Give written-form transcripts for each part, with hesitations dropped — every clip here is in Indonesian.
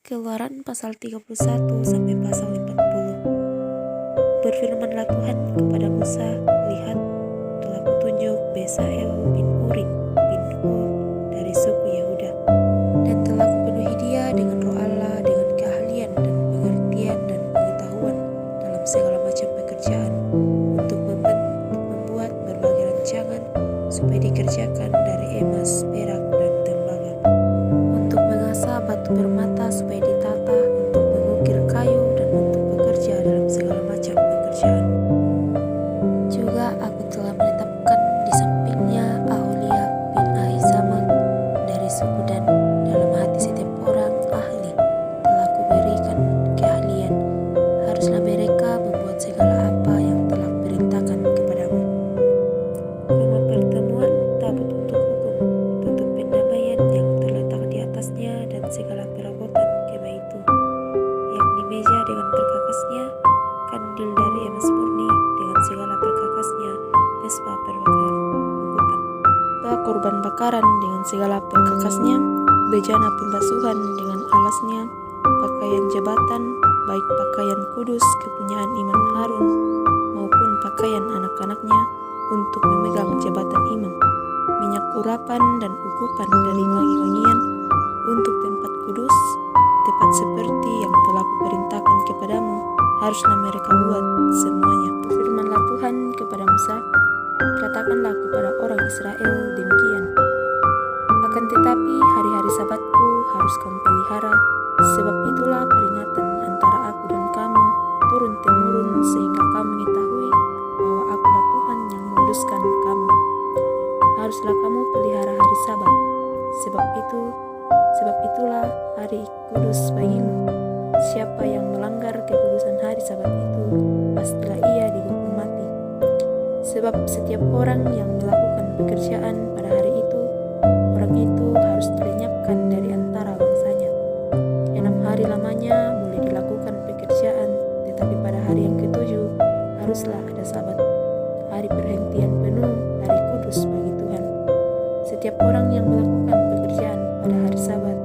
Keluaran pasal 31 sampai pasal 40. Berfirmanlah Tuhan kepada Musa, lihat, telah kutunjuk Besaleel bin Uri bin Hur dari suku Yehuda, dan telah kupenuhi dia dengan roh Allah, dengan keahlian dan pengertian dan pengetahuan dalam segala macam pekerjaan, untuk membuat berbagai rancangan supaya dikerjakan dari emas, perak, dan tembaga, untuk mengasah batu permata supaya ditata, untuk mengukir kayu, dan untuk bekerja dalam segala macam pekerjaan. Juga aku telah menetapkan di sampingnya Aholiab bin Ahisamak dari suku Dan. Dalam hati setiap orang ahli telah kuberikan keahlian. Haruslah mereka membuat segala apa yang telah kuperintahkan kepadamu. Rumah pertemuan, tabut untuk hukum, tutup pendamaian yang terletak di atasnya, dan segala perabotan kemah itu, yakni meja dengan perkakasnya, kandil dari emas murni dengan segala perkakasnya, mesbah perbakar ukupan, korban bakaran dengan segala perkakasnya, bejana pembasuhan dengan alasnya, pakaian jabatan, baik pakaian kudus kepunyaan imam Harun maupun pakaian anak-anaknya untuk memegang jabatan imam, minyak urapan dan ukupan dari wangi-wangian untuk tempat kudus, tepat seperti yang telah kuperintahkan kepadamu, haruslah mereka buat semuanya. Firmanlah Tuhan kepada Musa, katakanlah kepada orang Israel demikian, akan tetapi hari-hari sabatku harus kamu pelihara, sebab itulah peringatan antara aku dan kamu turun-temurun, sehingga kamu mengetahui bahwa akulah Tuhan yang menguduskan kamu. Haruslah kamu pelihara hari Sabat, sebab itulah hari kudus bagimu. Siapa yang melanggar kekudusan hari Sabat itu, pastilah ia dihukum mati. Sebab setiap orang yang melakukan pekerjaan pada hari itu, orang itu harus dilenyapkan dari antara bangsanya. 6 hari lamanya boleh dilakukan pekerjaan, tetapi pada hari yang ketujuh haruslah ada Sabat, hari perhentian penuh, hari kudus bagi Tuhan. Setiap orang yang melakukan pekerjaan pada hari Sabat,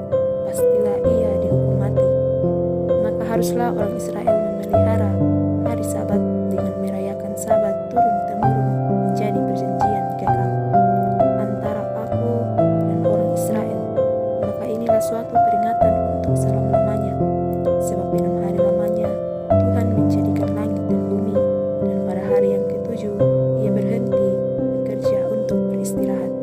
pastilah ia dihukum mati. Maka haruslah orang Israel memelihara hari Sabat dengan merayakan Sabat turun-temurun, menjadi perjanjian kekal antara aku dan orang Israel. Maka inilah suatu peringatan untuk selama-lamanya, sebab 6 hari lamanya Tuhan menjadikan langit dan bumi, dan pada hari yang ketujuh ia berhenti bekerja untuk beristirahat.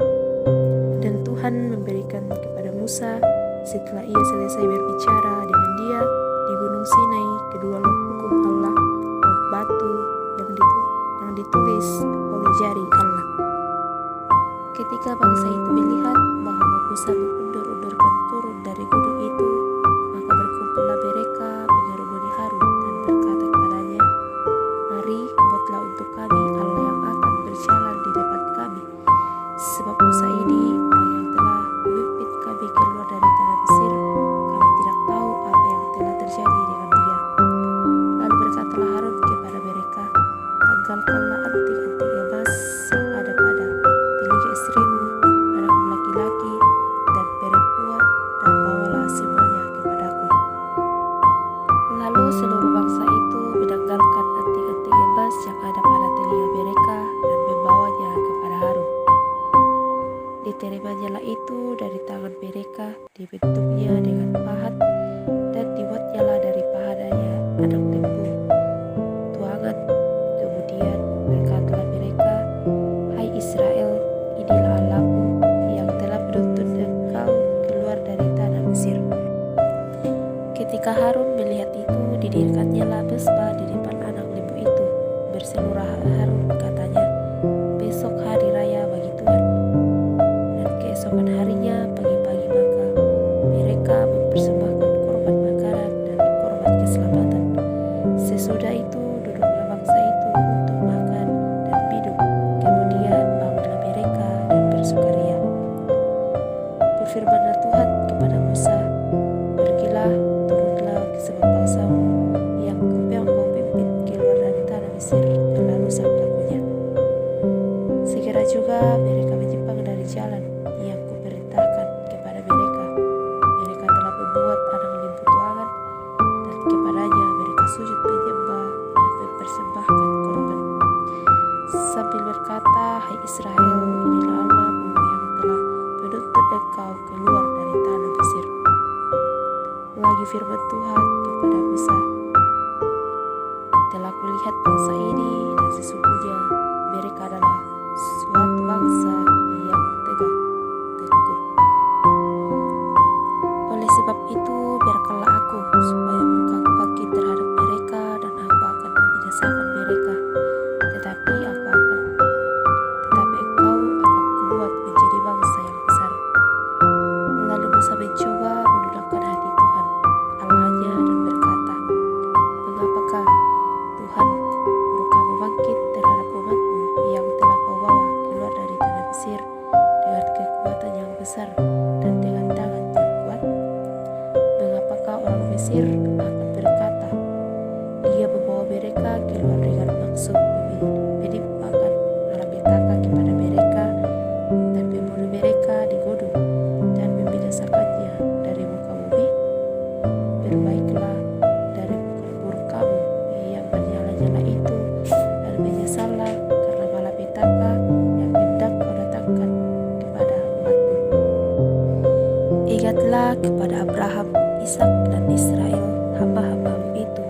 Dan Tuhan memberikan kepada Musa setelah ia selesai berbicara dengan dia di Gunung Sinai kedua loh hukum Allah, loh batu yang ditulis oleh jari Allah. Ketika bangsa itu melihat bahwa Musa mengundur-undurkan turun dari gunung itu, maka berkumpullah mereka mengerumuni Harun dan berkata kepadanya, mari buatlah untuk kami Allah yang akan berjalan di depan kami, sebab Musa ini orang yang telah memimpin kami keluar dari tanah Mesir, kami tidak tahu apa yang telah terjadi dengan dia. Lalu berkatalah Harun kepada mereka, tanggalkanlah anting-anting emas yang ada pada telinga istrimu, anakmu laki-laki dan perempuan, dan bawalah semuanya kepadaku. Lalu seluruh bangsa itu menanggalkan anting-anting emas yang ada pada telinga mereka dan membawanya kepada Harun. Diterimanya itu dari tangan mereka, dibentuknya dengan pahat, dan dibuatnyalah dari pahatannya anak lembu tuangan. Kemudian berkatalah mereka, hai Israel, inilah Allahmu yang telah menuntun engkau keluar dari tanah Mesir. Ketika Harun melihat itu, didirikannya mesbah di depan anak lembu itu. Berseluruh Harun katanya, besok hari raya bagi Tuhan. Dan keesokan harinya pagi-pagi maka mereka mempersembahkan korban bakaran dan korban keselamatan. Sesudah itu duduklah bangsa itu untuk makan dan minum. Kemudian bangunlah mereka dan bersukaria. Berfirmanlah Tuhan kepada Musa, pergilah, turunlah ke engkau keluar dari tanah Mesir. Lagi firman Tuhan kepada Musa, telah kulihat bangsa ini dan sesungguhnya mereka adalah suatu bangsa yang tegar teguh. Oleh sebab itu biarkanlah aku supaya mukaku bangkit terhadap mereka dan aku akan membinasakan mereka, tetapi engkau akan kubuat menjadi bangsa yang besar. Lalu Musa mencoba menundukkan hati Tuhan Allahnya dan berkata, mengapakah Tuhan murkamu bangkit terhadap umatmu yang telah kau bawa keluar dari tanah Mesir dengan kekuatan yang besar dan dengan tangan yang kuat? Mengapakah orang Mesir akan berkata, dia membawa mereka keluar dengan maksud menimpakan malapetaka kepada mereka dan membunuh mereka di gunung dan membinasakannya dari muka bumi? Berbaiklah dari murkamu yang bernyala-nyala itu dan menyesallah karena malapetaka yang hendak kau datangkan kepada umatmu. Ingatlah kepada Abraham, Ishak dan Israel, hamba-hambamu itu,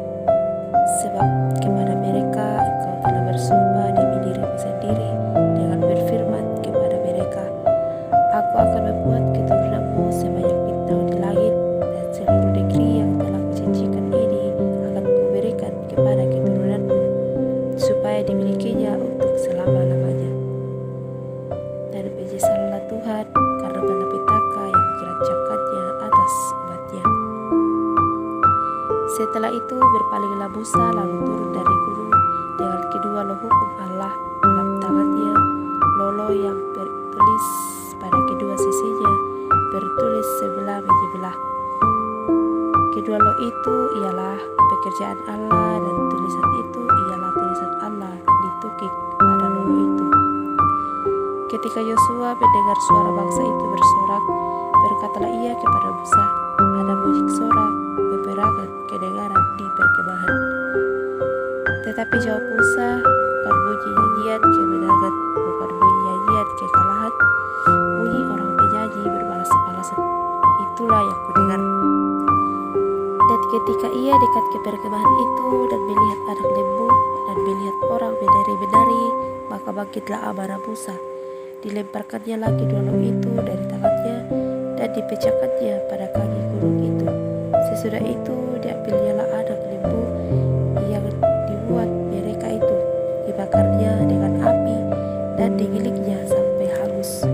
sebab kepada mereka engkau telah bersumpah demi dirimu sendiri dengan berfirman kepada mereka, aku akan membuat keturunanmu sebanyak bintang di langit, dan seluruh negeri yang telah kujanjikan ini akan kuberikan kepada keturunanmu, supaya dimilikinya untuk selama-lamanya. Dan menyesallah Tuhan karena malapetaka yang dirancangkannya atas umatnya. Setelah itu berpalinglah Musa lalu turun dari gunung dengan kedua loh hukum Allah dalam tangannya, lolo yang bertulis pada kedua sisinya, bertulis sebelah menyebelah. Kedua loh itu ialah pekerjaan Allah dan tulisan itu ialah tulisan Allah ditukik pada lolo itu. Ketika Yosua mendengar suara bangsa itu bersorak, berkatalah ia kepada Musa, ada bunyi sorak beberangan kedengaran di perkemahan. Tetapi jawab Musa, bukan bunyi nyanyian kemenangan, bukan bunyi nyanyian kekalahan, bunyi orang penyanyi berbalas-balasan, itulah yang kudengar. Dan ketika ia dekat ke perkemahan itu dan melihat anak lembu dan melihat orang menari-menari, maka bangkitlah amarah Musa. Dilemparkannya lagi dua loh itu dari tangannya dan dipecahkannya pada kaki gunung itu. Sesudah itu diambilnyalah anak lembu yang dibuat mereka itu, dibakarnya dengan api dan digilingnya sampai hangus.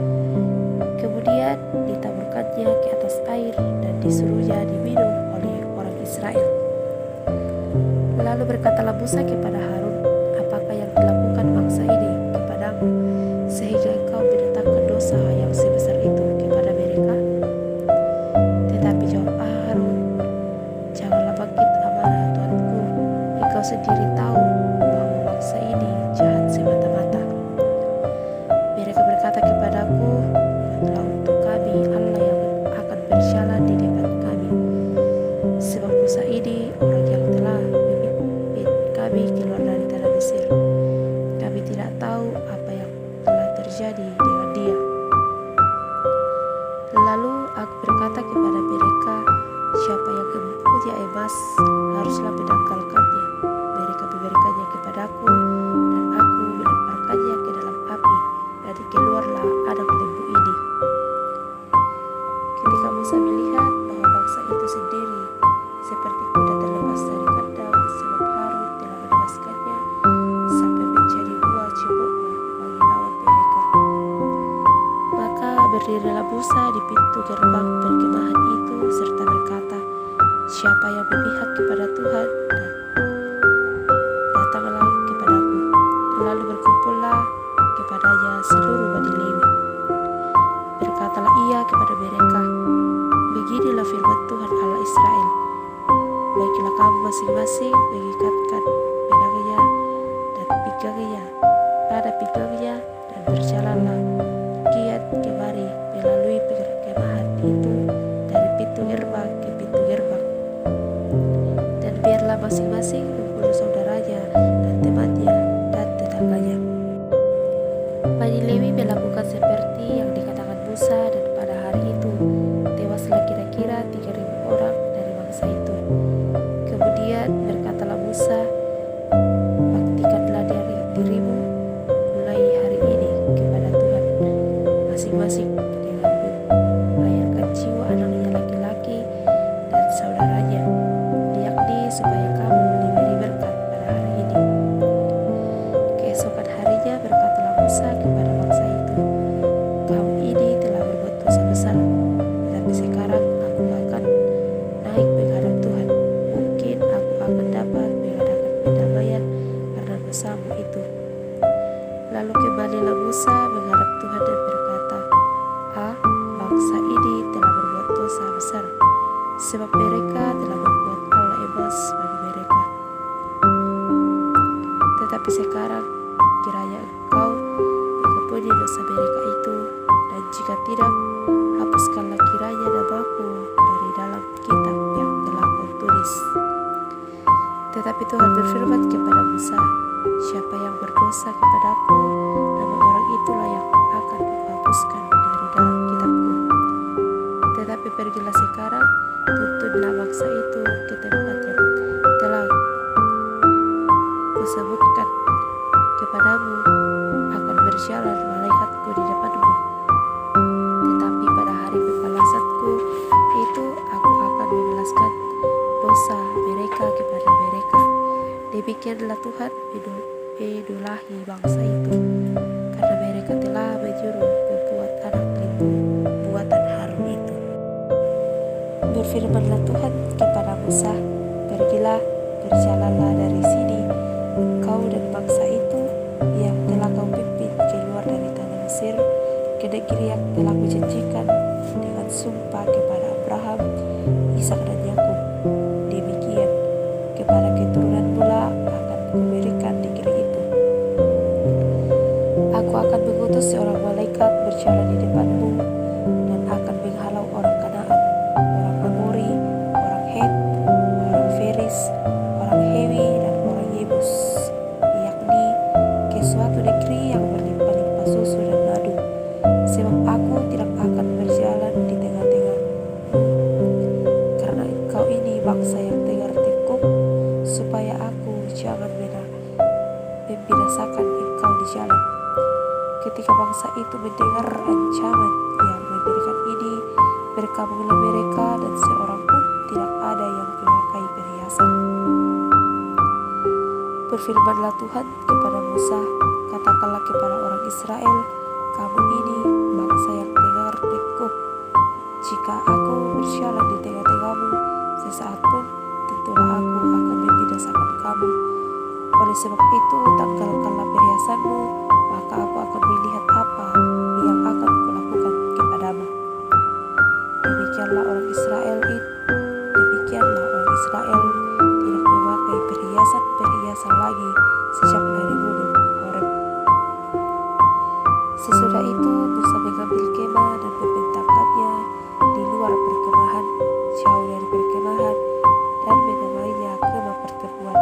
Kemudian ditaburkannya ke atas air dan disuruhnya diminum oleh orang Israel. Lalu berkatalah Musa kepada Harun, apakah yang dilakukan bangsa ini kepadamu sehingga engkau mendatangkan dosa yang sebesar itu kepada mereka? Tetapi jawab Harun, janganlah bangkit amarah Tuanku, engkau sendiri tahu bahwa bangsa ini jahat semata-mata. Mereka berkata kepadaku, buatlah untuk kami Allah yang akan berjalan di depan kami, sebab Musa ini orang yang telah memimpin kami keluar dari tanah Mesir. Kami tidak tahu apa yang telah terjadi dengan dia. Lalu aku berkata kepada mereka, siapa yang mempunyai emas haruslah menanggalkannya. Mereka memberikannya kepadaku dan aku melemparkannya ke dalam api dan keluarlah anak lembu ini. Ketika Musa melihat bahwa bangsa itu sendiri seperti kuda terlepas dari kandang, sebab Harun telah menewaskannya sampai menjadi buah cibuknya bagi lawan mereka. Maka berdirilah Musa di pintu gerbang perkemahan itu serta berkata, siapa yang berpihak kepada Tuhan datanglah kepadaku. Lalu berkumpullah kepadanya seluruh Bani Lewi. Berkatalah ia kepada mereka, beginilah firman Tuhan Allah Israel, baiklah kamu masing-masing mengikatkan pedangnya dan pinggangnya pada pinggangnya dan berjalanlah kian kemari melalui perkemahan itu dari pintu gerbang ke pintu gerbang. Dan biarlah masing-masing membunuh saudaranya dan temannya dan tetangganya. Bani Lewi melakukan seperti yang dikatakan Musa, dan pada hari itu Tetapi sekarang kiranya engkau mengampuni dosa mereka itu, dan jika tidak, hapuskanlah kiranya namaku dari dalam kitab yang telah kau tulis. Tetapi Tuhan berfirman kepada Musa, siapa yang berdosa kepadaku, nama orang itulah yang akan kuhapuskan dari dalam kitabku. Tetapi pergilah sekarang, tuntunlah bangsa itu ke tempat yang telah kusebutkan kepadamu, akan berjalan malaikatku di depanmu. Tetapi pada hari pembalasanku itu aku akan membalaskan dosa mereka kepada mereka. Demikianlah Tuhan menulahi bangsa itu, karena mereka telah menyuruh membuat anak lembu buatan Harun itu. Berfirmanlah Tuhan kepada Musa, pergilah, berjalanlah dari sini, engkau dan bangsa itu yang telah kau pimpin keluar dari tanah Mesir, ke negeri yang telah kujanjikan dengan sumpah kepada Abraham, Ishak dan Yakub. Demikian kepada keturunan pula akan kuberikan negeri itu. Aku akan mengutus seorang malaikat berjalan di depanmu, dan akan menghalau orang Kanaan, orang Amori, orang Het, orang Feris, orang Hewi, dan orang Yebus, yakni ke suatu negeri yang berlimpah-limpah susu dan madu. Sebab aku tidak akan berjalan di tengah-tengahmu, karena engkau ini bangsa yang tegar tekuk, supaya aku jangan membinasakan engkau di jalan. Ketika bangsa itu mendengar ancaman yang mengerikan ini, berkabunglah mereka, dan seorang pun tidak ada yang memakai perhiasan. Berfirmanlah Tuhan kepada Musa, katakanlah kepada orang Israel, kamu ini bangsa yang tegar tekuk. Jika aku berjalan di tengah-tengahmu sesaat pun, tentulah aku akan membinasakan kamu. Oleh sebab itu, tanggalkanlah perhiasanmu, maka aku akan melihat apa yang akan kulakukan kepadamu. Demikianlah orang Israel tidak memakai perhiasan lagi sejak dari gunung Horeb. Sesudah itu Musa mengambil kemah dan membentangkannya di luar perkemahan, jauh dari perkemahan, dan menamainya kemah pertemuan.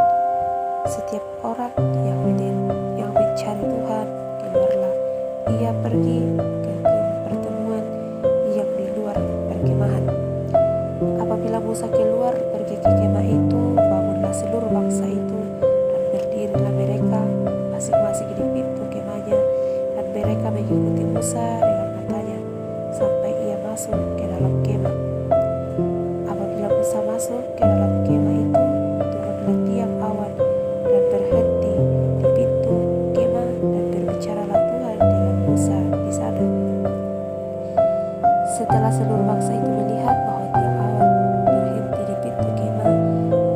Setiap orang yang mencari Tuhan keluarlah, ia pergi ke kemah pertemuan yang di luar perkemahan. Apabila Musa keluar pergi ke kemah itu, bangunlah seluruh bangsa itu, dan berdirilah mereka masing-masing di pintu kemahnya, dan mereka mengikuti Musa dengan matanya sampai ia masuk ke dalam kemah. Apabila Musa masuk ke dalam kemah itu, turunlah tiang awan dan berhenti di pintu kemah, dan berbicaralah Tuhan dengan Musa di sana. Setelah seluruh bangsa itu melihat bahwa tiang awan berhenti di pintu kemah,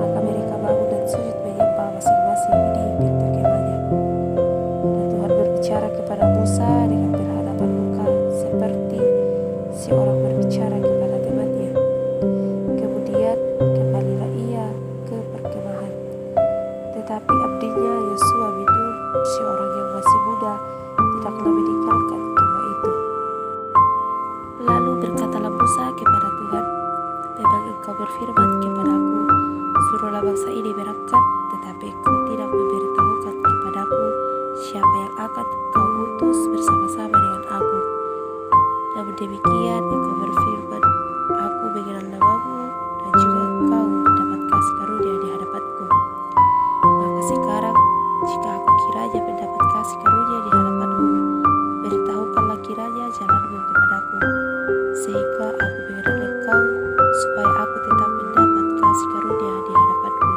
maka mereka bangun dan sujud menyembah masing-masing di pintu kemahnya. Dan Tuhan berbicara kepada Musa dengan berhadapan muka, seperti seorang berbicara kepada temannya. Kemudian kembalilah ia ke perkemahan. Tetapi abdinya Yosua bin Nun, seorang yang masih muda, tidaklah meninggalkan kemah itu. Lalu berkatalah Musa kepada Tuhan, memang engkau berfirman kepadaku, suruhlah bangsa ini berangkat, tetapi engkau tidak memberitahukan kepadaku siapa yang akan engkau utus bersama-sama dengan aku. Namun demikian engkau berfirman, aku mengenal namamu, dan juga engkau mendapat kasih karunia di hadapanku. Maka sekarang, jika aku kiranya mendapat kasih karunia di hadapanmu, beritahukanlah kiranya jalanmu kepadaku, sehingga aku mengenal engkau, supaya aku tetap mendapat kasih karunia di hadapanmu.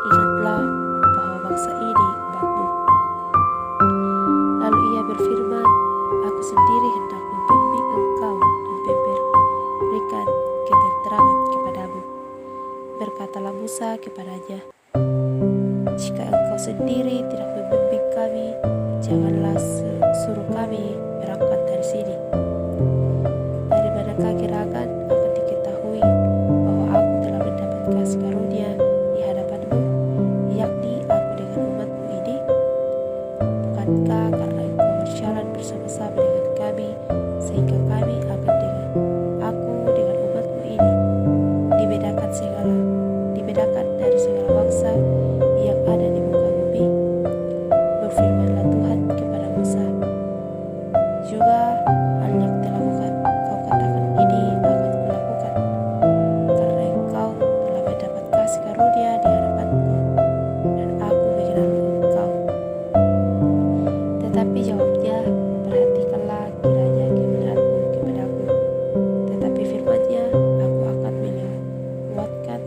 Ingatlah bahwa bangsa ini umatmu. Lalu ia berfirman, aku sendiri hendak membimbing engkau dan memberikan ketentraman kepadamu. Berkatalah Musa kepadanya, jika engkau sendiri tidak membimbing kami, janganlah suruh kami berangkat dari sini. Dari manakah gerangan akan diketahui bahwa aku telah mendapat kasih karunia di hadapanmu, yakni aku dengan umatmu ini?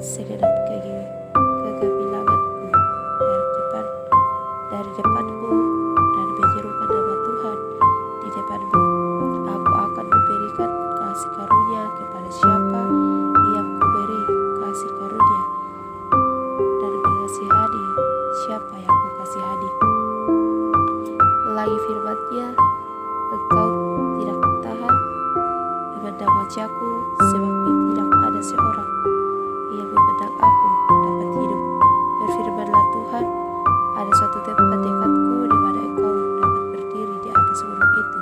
segenap kegabilanganku dari depanmu dan menyerukan nama Tuhan di depanmu. Aku akan memberikan kasih karunia kepada siapa yang kuberi kasih karunia, dan mengasihani siapa yang kukasihani. Lagi firman-Nya, engkau tidak tahan memandang wajahku, sebab tidak ada seorang yang memandang aku dapat hidup. Berfirmanlah Tuhan, ada suatu tempat dekatku di mana engkau dapat berdiri di atas gunung itu,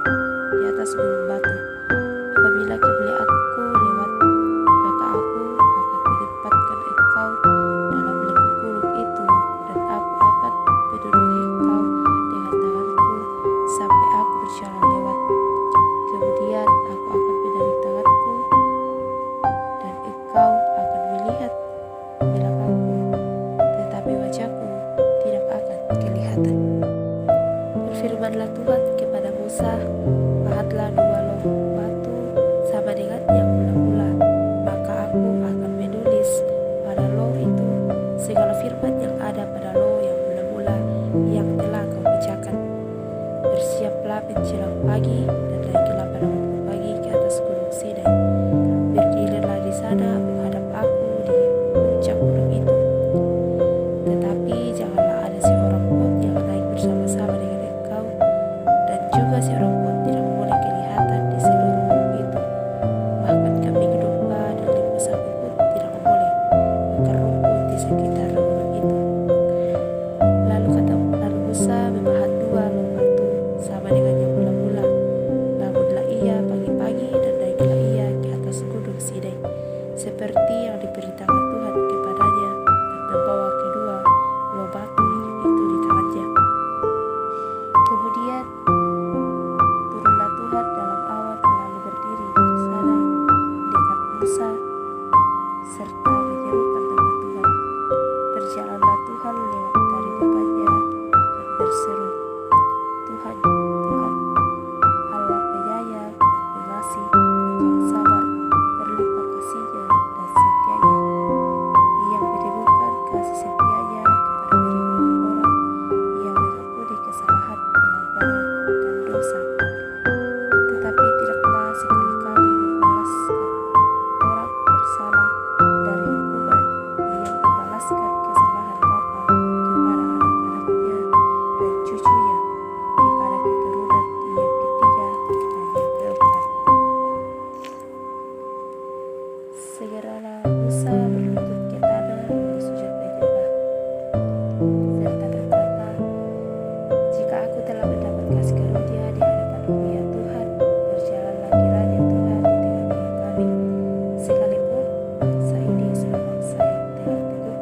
di atas gunung batu. Apabila kemuliaanku lewat, maka aku akan menempatkan engkau dalam lekuk gunung itu, dan aku akan menuduhi engkau dengan tanganku sampai aku berjalan lewat. Kemudian aku akan menarik tanganku, dan engkau akan melihat belakangku, tetapi wajahku tidak akan kelihatan. Berfirmanlah Tuhan kepada Musa, buatlah 2 loh batu sama dengan yang mula-mula, maka aku akan menulis pada loh itu segala firman yang ada pada loh yang mula-mula yang telah kau bacakan. Bersiaplah menjelang pagi dan naiklah pada waktu pagi ke atas gunung Sinai. Berdirilah di sana menghadap aku di puncak gunung itu. Tetapi janganlah ada seorang pun yang naik bersama-sama dengan engkau, dan juga seorang pun tidak boleh kelihatan di seluruh gunung itu. Bahkan kambing domba dan lembu sapi pun tidak boleh berkerumput di sekitar gunung itu. Lalu Musa memahat 2 loh batu sama dengan yang mula-mula. Bangunlah ia pagi-pagi dan naiklah ia ke atas gunung Sinai, seperti yang diperintahkan Tuhan kepadanya, dan membawa kedua loh batu itu di tangannya. Kemudian turunlah Tuhan dalam awan lalu berdiri di sana dekat Musa serta menyerukan nama Tuhan. Berjalanlah Tuhan lewat dari depannya dan berseru, Tuhan, Tuhan, Allah penyayang dan pengasih, yang sabar, berlimpah kasih-Nya dan setianya, yang menemukan kasih setianya kepada beribu orang, yang mengampuni kesalahan, pelanggaran, dan dosa, tetapi tidaklah sekali-kali membalaskan orang bersalah dari hukuman, yang membalaskan kesalahan bapa kepada anak-anaknya dan cucunya, kepada keturunan yang ketiga dan yang keempat. Segeralah Musa berlutut ke tanah lalu sujud menyembah, serta berkata, jika aku telah mendapat kasih karunia di hadapan-Mu ya Tuhan, berjalanlah kiranya Tuhan di tengah-tengah kami, sekalipun bangsa ini adalah bangsa yang tegar teguh,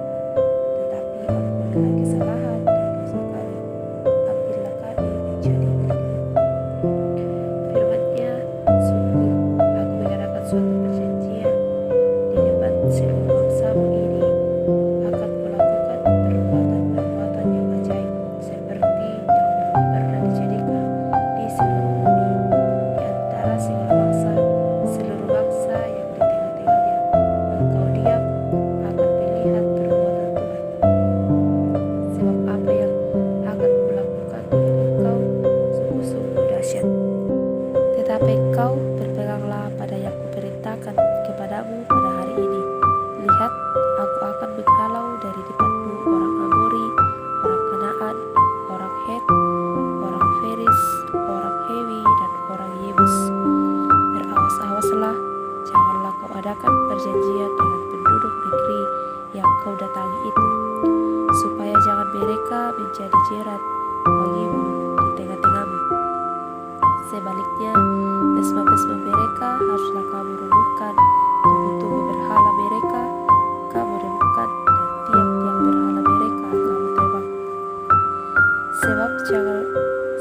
tetapi ampunilah kesalahan dan dosa kami, ambillah kami menjadi milik-Mu. Firman-Nya, sungguh aku mengadakan suatu perjanjian di depan seluruh bangsamu ini, akan melakukan perbuatan-perbuatan yang ajaib seperti yang belum pernah dijadikan di seluruh bumi, di antara segala bangsa, seluruh bangsa yang di tengah-tengahnya. Engkau diam akan melihat perbuatan Tuhan, sebab apa yang akan kulakukan untuk engkau sungguh-sungguh dahsyat. Tetapi engkau berpeganglah pada yang kuperintahkan kepadamu pada hari ini. Lihat, aku akan menghalau dari depanmu orang Amori, orang Kanaan, orang Het, orang Feris, orang Hewi, dan orang Yebus. Berawas-awaslah, janganlah kau adakan perjanjian dengan penduduk negeri yang kau datangi itu, supaya jangan mereka menjadi jerat bagimu di tengah-tengahmu. Sebaliknya, besma-besma mereka haruslah kamu runtuhkan, tubuh-tubuh berhala mereka kamu remukkan, dan tiang-tiang berhala mereka kamu tebang.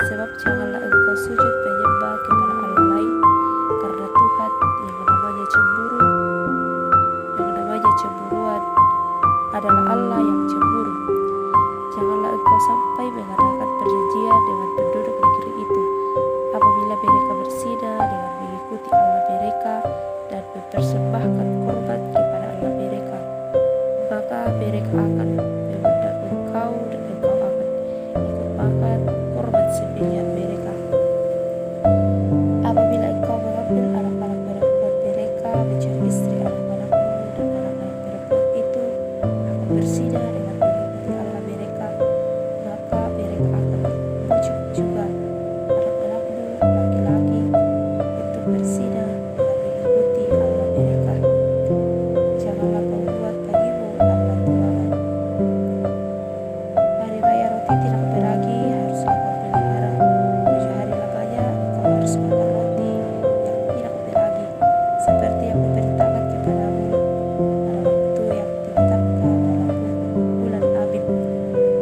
Sebab janganlah engkau sujud menyembah kepada Allah lain, karena Tuhan yang namanya cemburuan adalah Allah yang cemburu. Janganlah engkau sampai mengadakan perjanjian dengan penduduk negeri itu, apabila mereka berzina dengan mengikuti Allah mereka dan mempersembahkan korban kepada Allah mereka. mereka akan memandang engkau dan engkau akan ikut makan korban sembelihan mereka. Apabila engkau mengambil anak-anak perempuan mereka menjadi istri anak-anakmu dan anak-anak perempuan itu akan bersinah dengan mengikuti Allah mereka, maka mereka akan memujuk juga anak-anakmu laki-laki untuk bersinah dengan mengikuti Allah mereka. Janganlah kau buat bagimu Allah tulangan. Hari raya roti tidak beragi haruslah kau pelihara. 7 hari lamanya kau harus makan roti yang tidak beragi, seperti yang kuperintahkan kepadamu pada waktu yang ditetapkan dalam bulan Abib.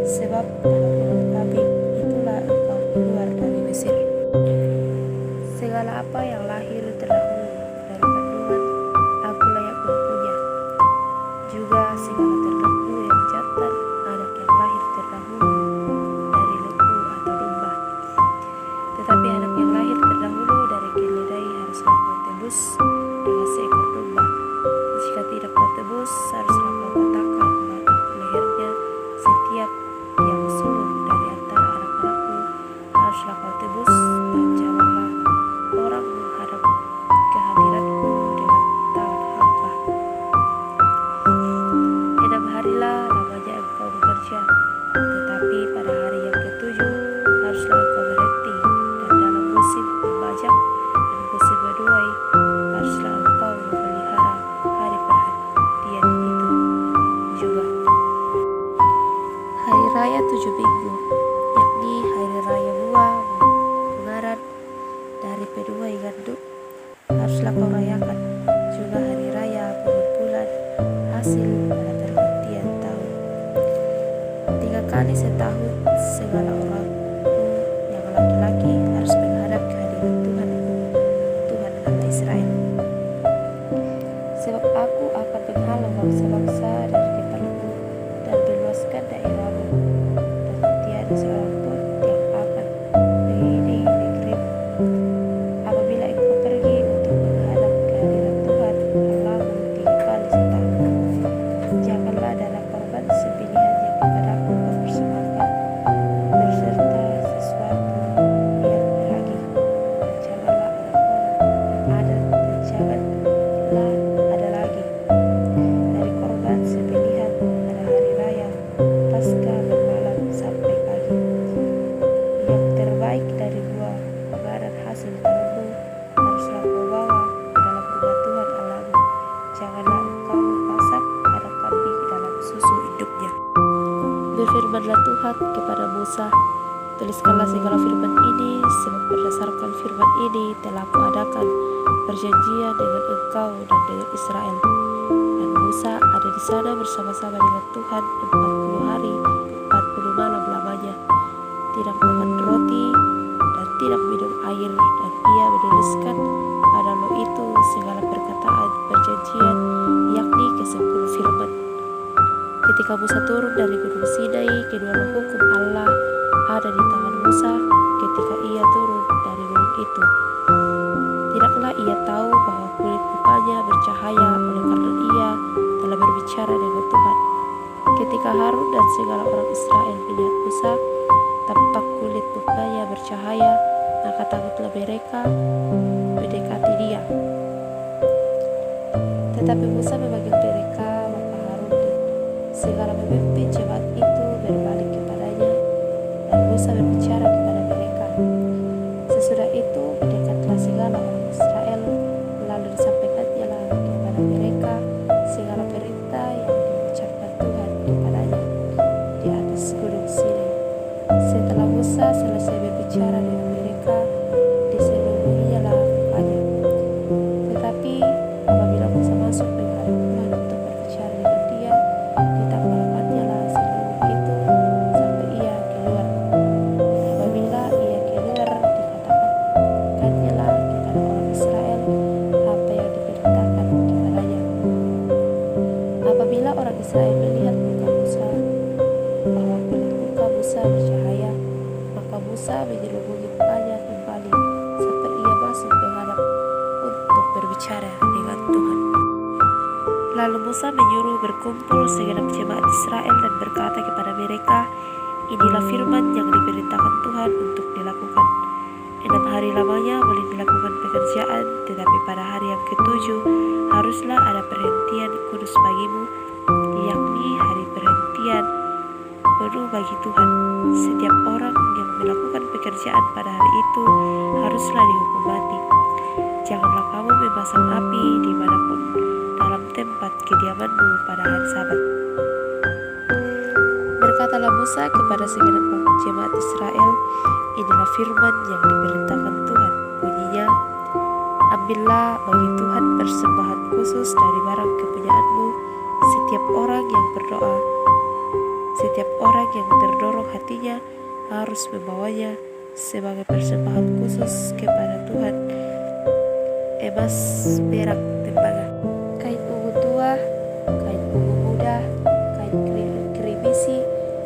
Sebab dalam bulan Abib itulah engkau keluar dari Mesir. Segala apa yang lahir terdahulu dari kandungan, akulah yang mempunyai. Juga segala terlembu yang jantan, anak yang lahir terdahulu dari lembu atau domba. Tetapi anak yang lahir terdahulu dari keledai haruslah kau tebus dengan seekor domba. Jika tidak kau tebus, haruslah kau katakan batang lehernya. Setiap yang sulung dari antara anak-anakmu haruslah kau tebus, dan janganlah orang menghadap kehadiratku dengan tangan hampa. 6 harilah lamanya engkau bekerja, tetapi pada hari yang ke-7 haruslah engkau berhenti, dan dalam musim membajak dan musim menuai haruslah engkau memelihara hari perhentian itu juga. Hari raya 7 minggu, yakni hari raya buah pengaran dari penuai gandum, haruslah kau rayakan. Juga hari raya pengumpulan hasil pada pergantian tahun. 3 kali setahun segala orang yang laki-laki harus menghadap kehadiran Tuhanku, Tuhan Allah Israel. Sebab aku akan menghalau bangsa-bangsa dari depanmu dan meluaskan daerahmu, dan tiada seorang pun yang akan mengiringi negerimu. Apabila engkau pergi untuk menghadap kehadiran Tuhan Allahmu 3 kali setahun, janganlah dalam korban sembelihan yang kepadaku kau persembahkan berserta sesuatu yang beragi. Dan janganlah anak orang yang ada, dan janganlah ada lagi dari korban sembelihan pada hari raya Paskah bermalam sampai pagi. Yang terbaik dari buah pengaran hasil tanganmu haruslah kau bawa ke dalam rumah Tuhan Allahmu. Janganlah engkau masak anak kambing dalam susu induknya. Berfirmanlah Tuhan kepada Musa, tuliskanlah segala firman ini, sebab berdasarkan firman ini telah kuadakan perjanjian dengan engkau dan dengan Israel. Dan Musa ada di sana bersama-sama dengan Tuhan 40 hari 40 malam lamanya, tidak makan roti dan tidak minum air, dan ia menuliskan pada loh itu segala perkataan perjanjian, yakni ke-10 firman. Ketika Musa turun dari gunung Sinai, kedua roh hukum Allah ada di tangan Musa ketika ia turun dari gunung itu. Tidaklah ia tahu bahwa kulit mukanya bercahaya oleh karena ia telah berbicara dengan Tuhan. Ketika Harun dan segala orang Israel melihat Musa, tampak kulit mukanya bercahaya, maka takutlah mereka mendekati dia. Tetapi Musa memanggil mereka, maka Harun dan segala pemimpin jemaat itu berbalik kepadanya, dan Musa berbicara kepada mereka. Sesudah itu mendekatlah segala orang Israel, lalu disampaikannya kepada mereka segala perintah yang diucapkan Tuhan kepadanya di atas gunung Sinai. Setelah Musa selesai berbicara dengan mereka, diseluruhilah mukanya. Tetapi apabila Musa masuk menghadap Tuhan untuk berbicara dengan dia, ditanggalkannya seluruh itu sampai ia keluar. Dan apabila ia keluar, dikatakannya kepada orang Israel apa yang diperintahkan kepadanya. Apabila orang Israel melihat muka Musa, bahwa kulit muka Musa bercahaya, maka Musa menyelubungi mukanya kembali sampai ia masuk menghadap untuk berbicara dengan Tuhan. Lalu Musa menyuruh berkumpul segenap jemaat Israel dan berkata kepada mereka, inilah firman yang diperintahkan Tuhan untuk dilakukan. 6 hari lamanya boleh dilakukan pekerjaan, tetapi pada hari yang ketujuh haruslah ada perhentian kudus bagimu, yakni hari perhentian penuh bagi Tuhan. Setiap orang yang melakukan pekerjaan pada hari itu haruslah dihukum mati. Janganlah kamu memasang api dimanapun dalam tempat kediamanmu pada hari Sabat. Berkatalah Musa kepada segenap jemaat Israel, inilah firman yang diperintahkan Tuhan. Bunyinya, ambillah bagi Tuhan persembahan khusus dari barang kepunyaanmu. Setiap orang yang berdoa, setiap orang yang terdorong hatinya harus membawanya sebagai persembahan khusus kepada Tuhan. Emas, perak, tembaga, kain ungu tua, kain ungu muda, kain kerimisi,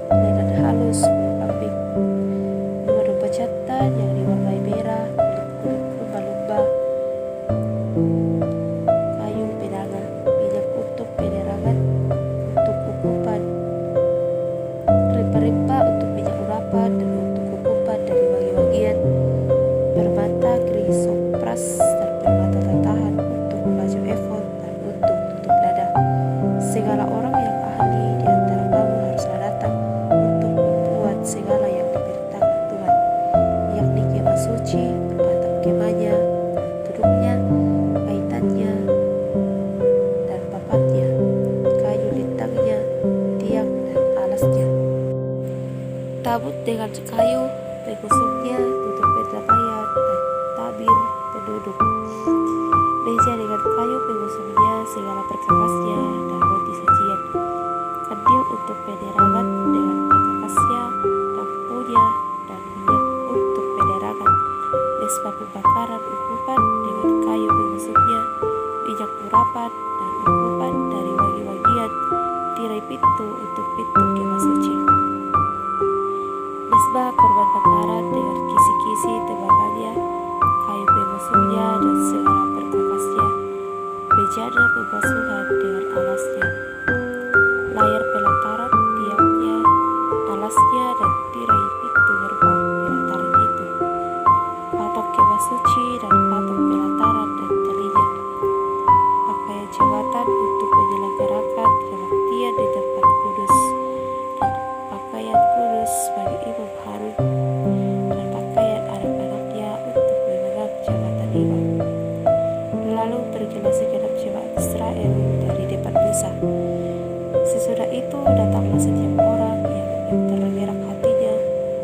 lenan halus, bulu kambing, domba jantan yang diwarnai merah, kulit lumba-lumba, kayu penaga, minyak untuk penerangan, untuk ukupan, rempah-rempah untuk minyak urapan dan untuk ukupan dari wangi-wangian, permata krisopras dan permata tatahan untuk baju efod dan untuk tutup dada. Segala orang yang ahli di antara kamu haruslah datang untuk membuat segala yang diperintahkan Tuhan, yakni kemah suci, atap kemahnya, duduknya, kaitannya, dan papatnya, kayu lintangnya, tiang dan alasnya, tabut dengan kayu pengusungnya, tutup pencapaian dan tabir penduduk, meja dengan kayu pengusungnya, segala perkakasnya, dan roti sajian, kandil untuk penerangan dengan perkakasnya, lampunya, dan minyak untuk penerangan, mesbah pembakaran ukupan dengan kayu pengusungnya, minyak urapan dan ukupan dari wangi-wangian, tirai pintu untuk pintu kemah suci, mesbah korban bakaran dengan kisi-kisi tembakannya, kayu pengusungnya dan segala perkakasnya, bejana pembasuhan dengan alasnya, layar pelataran, tiangnya, alasnya, dan tirai pintu gerbang pelataran itu, patok kemah suci dan patok pelataran dan talinya, pakaian jabatan untuk menyelenggarakan kebaktian di tempat kudus, dan pakaian kudus bagi imam Harun, dan pakaian anak-anaknya untuk memegang jabatan imam. Lalu pergilah segenap jemaat Israel dari depan Musa. Sesudah itu datanglah setiap orang yang tergerak hatinya,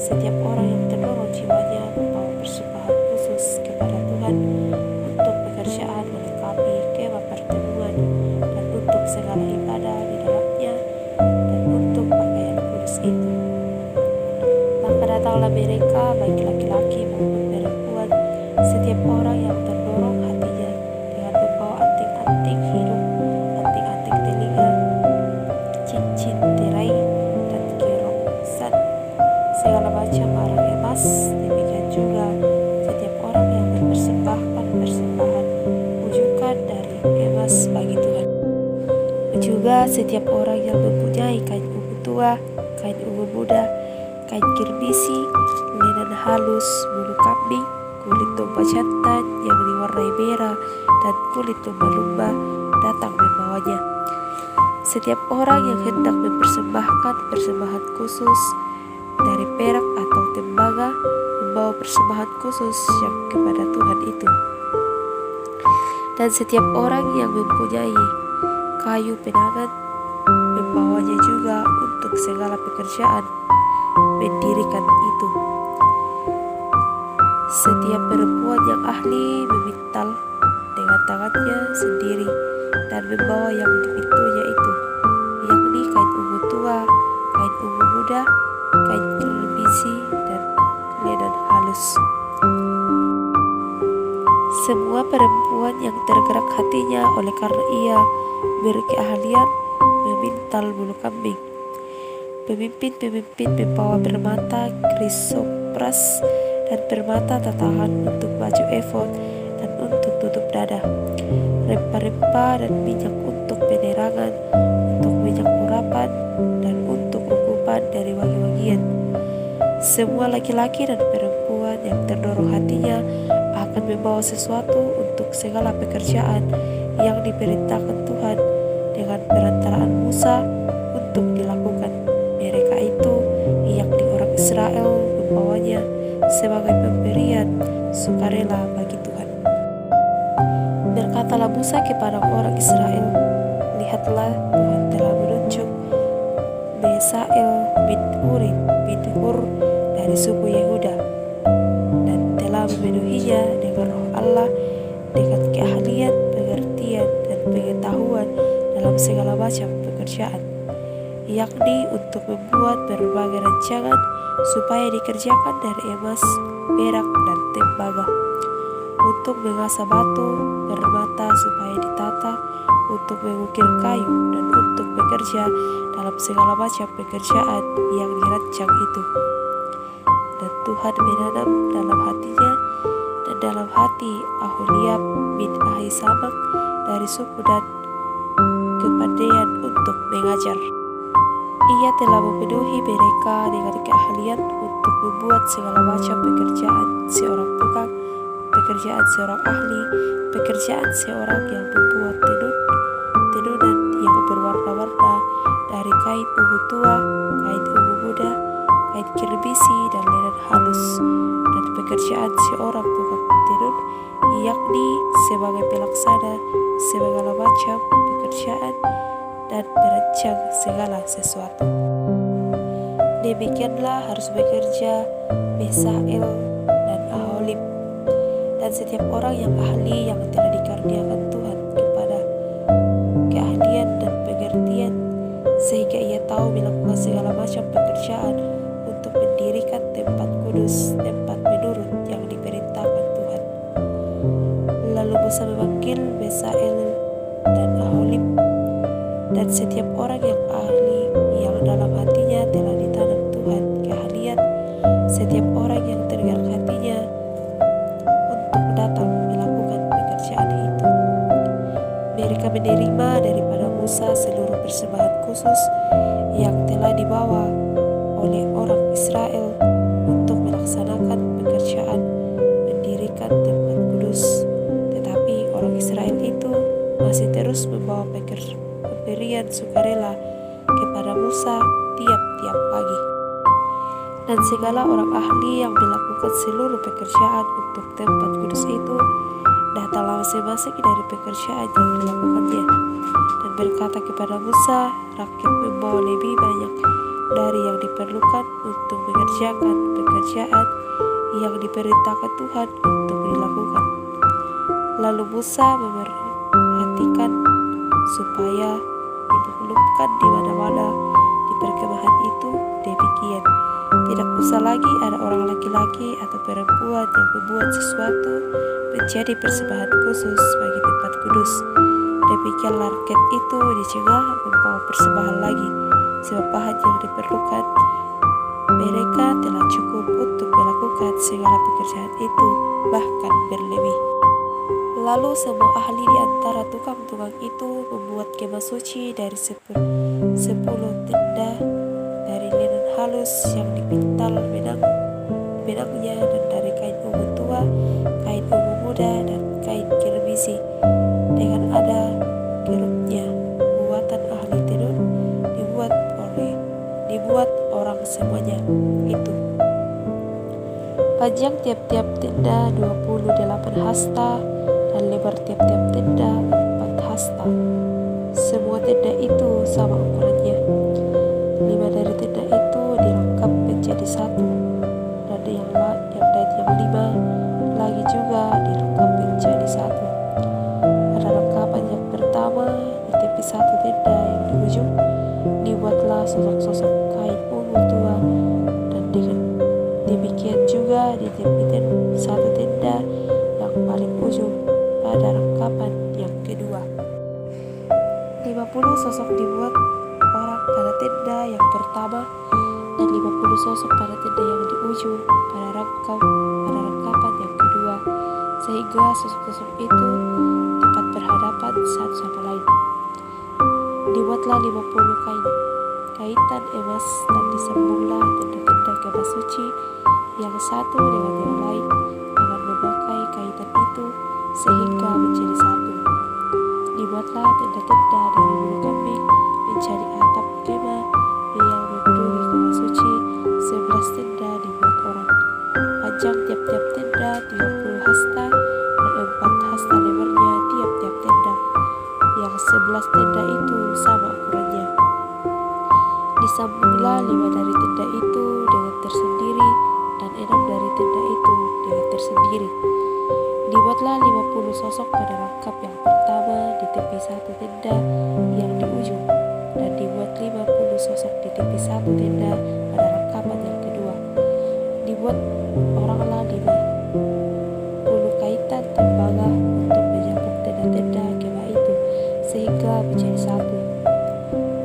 setiap orang yang terdorong jiwanya membawa persembahan khusus kepada Tuhan untuk pekerjaan melengkapi kemah pertemuan dan untuk segala ibadah di dalamnya dan untuk pakaian kudus itu. Maka datanglah mereka, baik laki-laki maupun perempuan, setiap orang yang terdorong hatinya dengan membawa anting-anting hidung, anting-anting telinga, cincin tirai, dan kerongsan, segala macam barang emas. Demikian juga setiap orang yang mempersembahkan persembahan wujukan dari emas bagi Tuhan. Juga setiap orang yang mempunyai kain ungu tua, kain ungu muda, kain kirbisi, lenan halus, bulu kambing, kulit domba jantan yang diwarnai merah, dan kulit lumba-lumba, datang membawanya. Setiap orang yang hendak mempersembahkan persembahan khusus dari perak atau tembaga, membawa persembahan khusus yang kepada Tuhan itu. Dan setiap orang yang mempunyai kayu penangan, membawanya juga untuk segala pekerjaan mendirikan itu. Setiap perempuan yang ahli memintal dengan tangannya sendiri dan membawa yang dipintunya itu, yakni kain ungu tua, kain ungu muda, kain kirbisi, dan lenan halus. Semua perempuan yang tergerak hatinya oleh karena ia berkeahlian memintal bulu kambing. Pemimpin-pemimpin membawa permata krisopras dan permata tatahan untuk baju efod dan untuk tutup dada, rempah-rempah dan minyak untuk penerangan. penerangan, untuk minyak urapan, dan untuk ukupan dari wangi-wangian. Semua laki-laki dan perempuan yang terdorong hatinya akan membawa sesuatu untuk segala pekerjaan yang diperintahkan Tuhan dengan perantaraan Musa untuk dilakukan. Mereka itu, yakni orang Israel, membawanya sebagai pemberian sukarela bagi Tuhan. Berkatalah Musa kepada orang Israel, "Lihatlah, Tuhan telah menunjuk Besaleel bin Uri bin Hur dari suku Yehuda, dan telah memenuhinya dengan roh Allah, dengan keahlian, pengertian, dan pengetahuan dalam segala macam pekerjaan, yakni untuk membuat berbagai rancangan supaya dikerjakan dari emas, perak, dan tembaga, untuk mengasah batu, permata supaya ditata, untuk mengukir kayu, dan untuk bekerja dalam segala macam pekerjaan yang dirancang itu." Dan Tuhan menanam dalam hatinya dan dalam hati Aholiab bin Ahisamak dari suku Dan kepandaian untuk mengajar. Ia telah memenuhi mereka dengan keahlian untuk membuat segala macam pekerjaan seorang tukang, pekerjaan seorang ahli, pekerjaan seorang yang membuat tenunan yang berwarna-warna dari kain ungu tua, kain ungu muda, kain kirmisi, dan linen halus, dan pekerjaan seorang tukang tenun, yakni sebagai pelaksana segala macam pekerjaan dan merancang segala sesuatu. Demikianlah harus bekerja Besaleel dan Aholib, dan setiap orang yang ahli yang telah dikaruniakan Tuhan kepada keahlian dan pengertian, sehingga ia tahu melakukan segala macam pekerjaan untuk mendirikan tempat kudus, tempat menurut yang diperintahkan Tuhan. Lalu Musa memanggil Besaleel dan Aholib dan setiap orang yang ahli yang dalam hatinya telah ditanam Tuhan keahlian, setiap orang yang tergerak hatinya untuk datang melakukan pekerjaan itu. Mereka menerima daripada Musa seluruh persembahan khusus yang telah dibawa oleh orang Israel untuk melaksanakan pekerjaan mendirikan tempat kudus. Tetapi orang Israel itu masih terus membawa pemberian sukarela kepada Musa tiap-tiap pagi. Dan segala orang ahli yang melakukan seluruh pekerjaan untuk tempat kudus itu datanglah masing-masing dari pekerjaan yang dilakukannya, dan berkata kepada Musa, "Rakyat membawa lebih banyak dari yang diperlukan untuk mengerjakan pekerjaan yang diperintahkan Tuhan untuk dilakukan." Lalu Musa memerhatikan supaya dimaklumkan di mana-mana di perkemahan itu demikian, tidak usah lagi ada orang laki-laki atau perempuan yang membuat sesuatu menjadi persembahan khusus bagi tempat kudus. Demikianlah rakyat itu dicegah membawa persembahan lagi, sebab bahan yang diperlukan mereka telah cukup untuk melakukan segala pekerjaan itu, bahkan berlebih. Lalu semua ahli di antara tukang-tukang itu membuat kemah suci dari 10 tenda dari linen halus yang dipintal benangnya, dan dari kain ungu tua, kain ungu muda, dan kain kirmisi, dengan ada kerupnya buatan ahli tenun, dibuat orang semuanya itu. Panjang tiap-tiap tenda 28 hasta, dan lebar tiap-tiap tenda 4 hasta. Semua tenda itu sama ukurannya. 5 dari tenda itu dirangkap menjadi satu, dan yang 5 lagi juga dirangkap menjadi satu. Pada rangkapan yang pertama, di tepi satu tenda yang di ujung, dibuatlah sosok-sosok kain ungu tua, dan dengan demikian juga di tepi satu tenda yang paling ujung pada rangkapan yang kedua. 50 sosok dibuat orang pada tenda yang pertama, dan 50 sosok pada tenda yang di ujung pada rangkapan yang kedua, sehingga sosok-sosok itu tepat berhadapan satu sama lain. Dibuatlah 50 kaitan emas dan disambunglah tenda-tenda kemah suci yang satu dengan yang lain dengan memakai kaitan itu sehingga menjadi satu. Dibuatlah tenda-tenda dari bulu kambing menjadi atap kemah yang mengunjungi kemah suci. 11 tenda dibuat orang. Panjang tiap-tiap tenda 30 hasta dan 4 hasta lebarnya tiap-tiap tenda. Yang 11 tenda itu sama ukurannya. Disambunglah 5 dari tenda itu dengan tersendiri dan 6 dari tenda itu dengan tersendiri. Dibuatlah 50 sosok pada rangkap yang pertama di tepi satu tenda yang di ujung, dan dibuat 50 sosok di tepi satu tenda pada rangkapan yang kedua. Dibuat oranglah 50 kaitan tembaga untuk menyambung tenda-tenda kemah itu sehingga menjadi satu.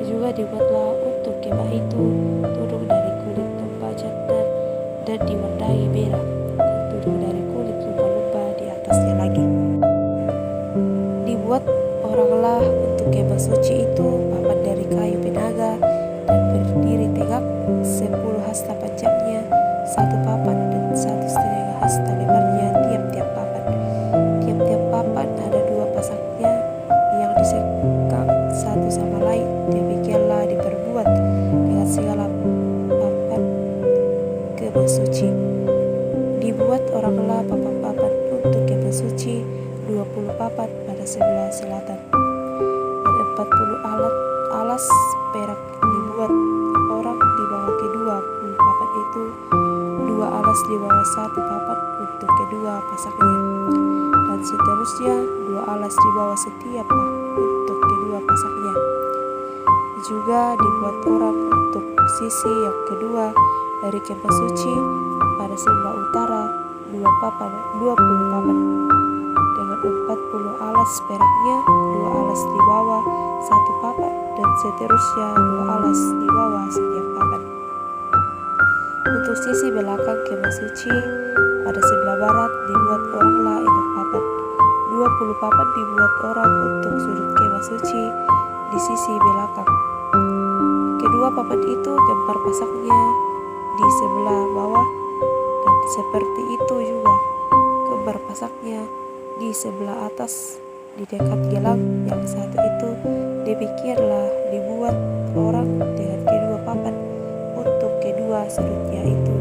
Juga dibuatlah untuk kemah itu tudung dari kulit domba jantan dan diwarnai merah, dan tudung dari kulit lumba-lumba di atasnya lagi. Dibuat oranglah untuk kemah suci itu papan dari kayu penaga dan berdiri tegak, 10 hasta panjangnya satu papan dan 1,5 hasta lebarnya tiap-tiap papan. Tiap-tiap papan ada 2 pasangnya yang disengkang satu sama lain. Demikianlah diperbuat dengan segala papan kemah suci. Dibuat oranglah papan-papan untuk kemah suci, 20 papan pada sebelah selatan, dan 40 alas perak dibuat orang di bawah kedua 20 papan itu, 2 alas di bawah satu papan untuk kedua pasangnya, dan seterusnya 2 alas di bawah setiap untuk kedua pasangnya. Juga dibuat orang untuk sisi yang kedua dari kemah suci pada sebelah utara 20 papan dengan 40 alas peraknya, 2 alas di bawah satu papan dan seterusnya 2 alas di bawah setiap papan. Untuk sisi belakang kemah suci pada sebelah barat dibuat oranglah 6 papan. 20 papan dibuat orang untuk sudut kemah suci di sisi belakang. Kedua papan itu gempar pasangnya di sebelah bawah, dan seperti itu juga gempar pasangnya di sebelah atas di dekat gelang yang satu itu. Demikianlah dibuat orang dengan kedua papan untuk kedua sudutnya itu.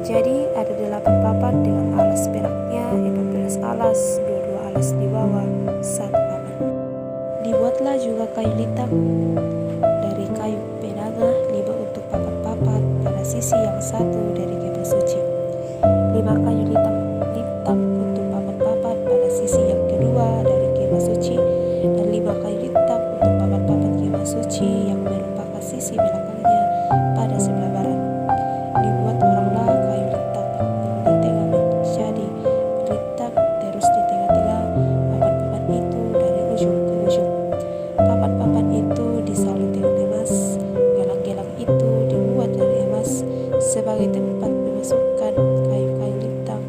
Jadi ada 8 papan dengan alas peraknya, 16 alas, 22 alas di bawah satu papan. Dibuatlah juga kayu litang dari kayu penaga, 5 untuk papan-papan pada sisi yang satu dari kemah suci. 5 kayu litang untuk papan-papan pada sisi yang kedua dari kemah suci, dan 5 kayu litang untuk papan-papan kemah suci yang merupakan sisi belakangnya pada sebelah barat. Dibuat oranglah kayu litang yang di tengah menjadi litang terus di tengah-tengah papan-papan itu dari ujung ke ujung. Papan-papan itu disalut dengan emas. Gelang-gelang itu dibuat dari emas sebagai tempat memasukkan kayu-kayu litang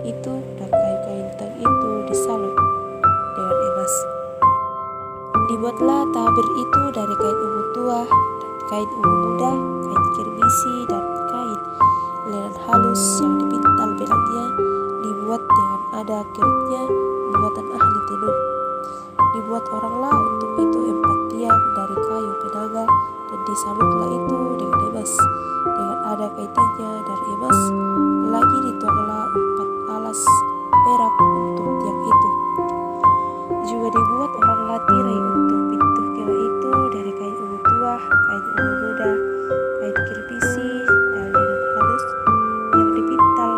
itu, dan kayu-kayu litang itu disalut dengan emas. Dibuatlah tabir itu dari kain ungu tua, kain ungu muda, kain kirmisi, dan kain lenan halus yang dipintal benangnya, dibuat dengan ada kerutnya buatan ahli tenun. Dibuat oranglah untuk itu 4 tiang dari kayu penaga, dan disalutlah itu dengan emas dengan ada kaitannya dari emas. Lagi dituanglah 4 alas perak untuk tiang itu. Juga dibuat oranglah tirai untuk pintu kemah itu dari kain ungu tua, kain ungu muda, kain kirmisi, dan lenan halus yang dipintal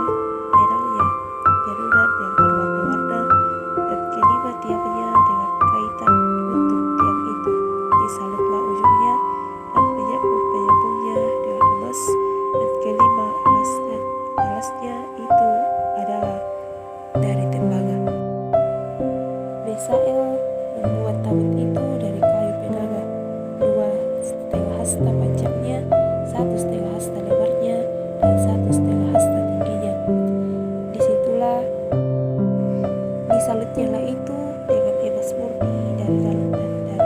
benangnya, tenunan yang berwarna-warna, dan kelima tiangnya dengan kaitan untuk tiang itu. Disalutlah ujungnya dan penyambung-penyambungnya dengan emas, dan kelima alasnya itu adalah dari tembaga. Besael membuat tabut itu dari kayu penaga, 2,5 hasta panjangnya, 1,5 hasta lebarnya, dan 1,5 hasta tingginya. Disitulah disalutnya itu dengan emas murni dari dalam dan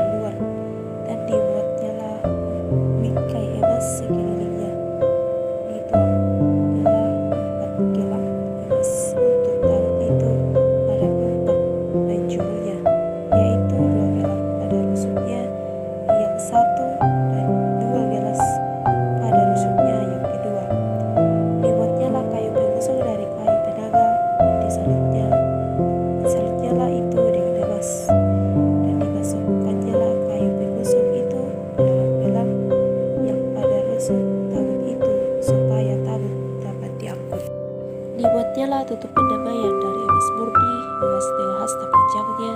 tutup pendamaian dari emas murni 2,5 hasta panjangnya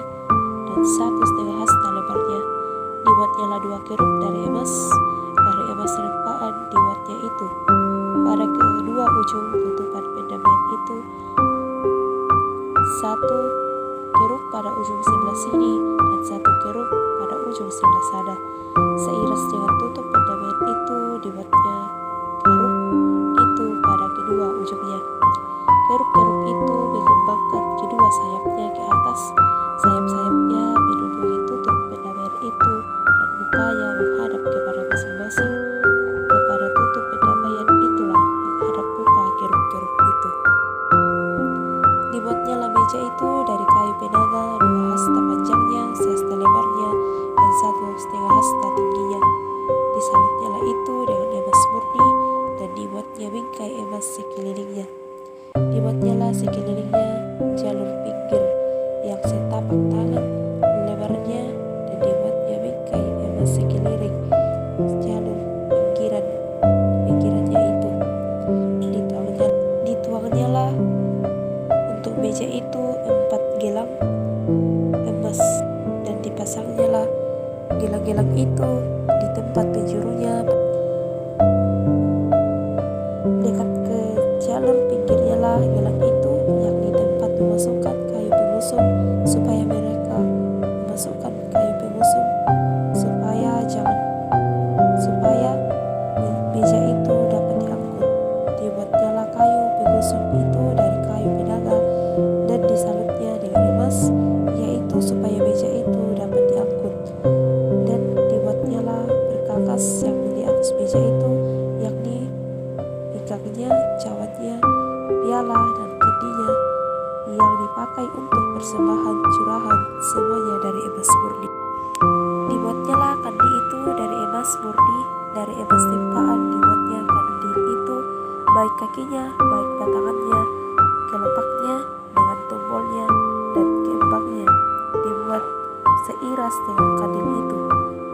dan 1,5 hasta lebarnya. Dibuatnyalah 2 kerup dari emas rempaan dibuatnya itu. Pada kedua ujung tutupan pendamaian itu 1 kerup pada ujung sebelah sini dan 1 kerup pada ujung sebelah sana. Seiras dengan tutup pendamaian itu dibuatnya kerup itu pada kedua ujungnya. Kerup-kerup itu mengembangkan kedua sayapnya ke atas. Sayap-sayapnya menundukkan tutup pendamaian itu dan mukanya menghadap kepada masing-masing. Kepada tutup pendamaian itulah menghadap muka kerup-kerup itu. Dibuatnyalah meja itu dari kayu penaga 2 hasta panjangnya, 1 hasta lebarnya, dan 1,5 hasta tingginya. Disalutnyalah itu dengan emas murni dan dibuatnya bingkai emas sekelilingnya. Dibuatnyalah sekelilingnya jalur pinggir yang setapak tangan lebarnya dan dibuatnya bingkai emas sekeliling jalur pinggirannya itu. Dituangnyalah untuk meja itu 4 gelang emas dan dipasangnyalah gelang-gelang itu di tempat penjurunya dekat ke jalur pinggirnya lah gelang itu, yakni tempat memasukkan kayu pengusung supaya mereka memasukkan kayu pengusung supaya meja itu dapat diangkut. Dibuatnyalah kayu pengusung itu dari kayu penaga dan disalutnya dengan emas, yaitu supaya meja itu dapat diangkut. Dan dibuatnyalah perkakas yang di atas meja itu, yakni pinggangnya, cawannya, piala dan kendinya yang dipakai untuk persembahan curahan, semuanya dari emas murni. Dibuatnyalah kandil itu dari emas murni, dari emas tempaan dibuatnya kandil itu, baik kakinya, baik batangannya, kelopaknya dengan tombolnya dan kembangnya dibuat seiras dengan kandil itu.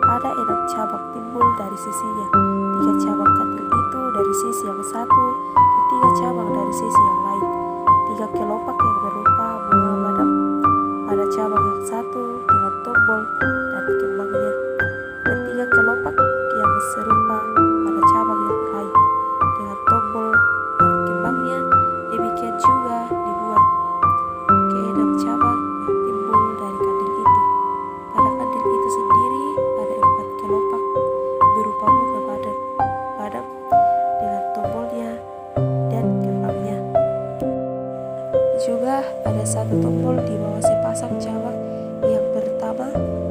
Ada 6 cabang timbul dari sisinya, 3 cabang kandil itu dari sisi yang satu dan 3 cabang dari sisi yang lain. 3 kelopak yang berupa bunga madam pada cabang yang satu dengan tombol dan kembangnya, dan 3 kelopak yang serupa pada cabang yang lain dengan tombol dan kembangnya. Demikian juga dibuat ke-6 cabang yang timbul dari kandil itu. Pada kandil itu sendiri ada 4 kelopak berupa bunga madam dengan tombolnya dan kembangnya. Juga ada 1 tombol di bawah sepasang cabang yang pertama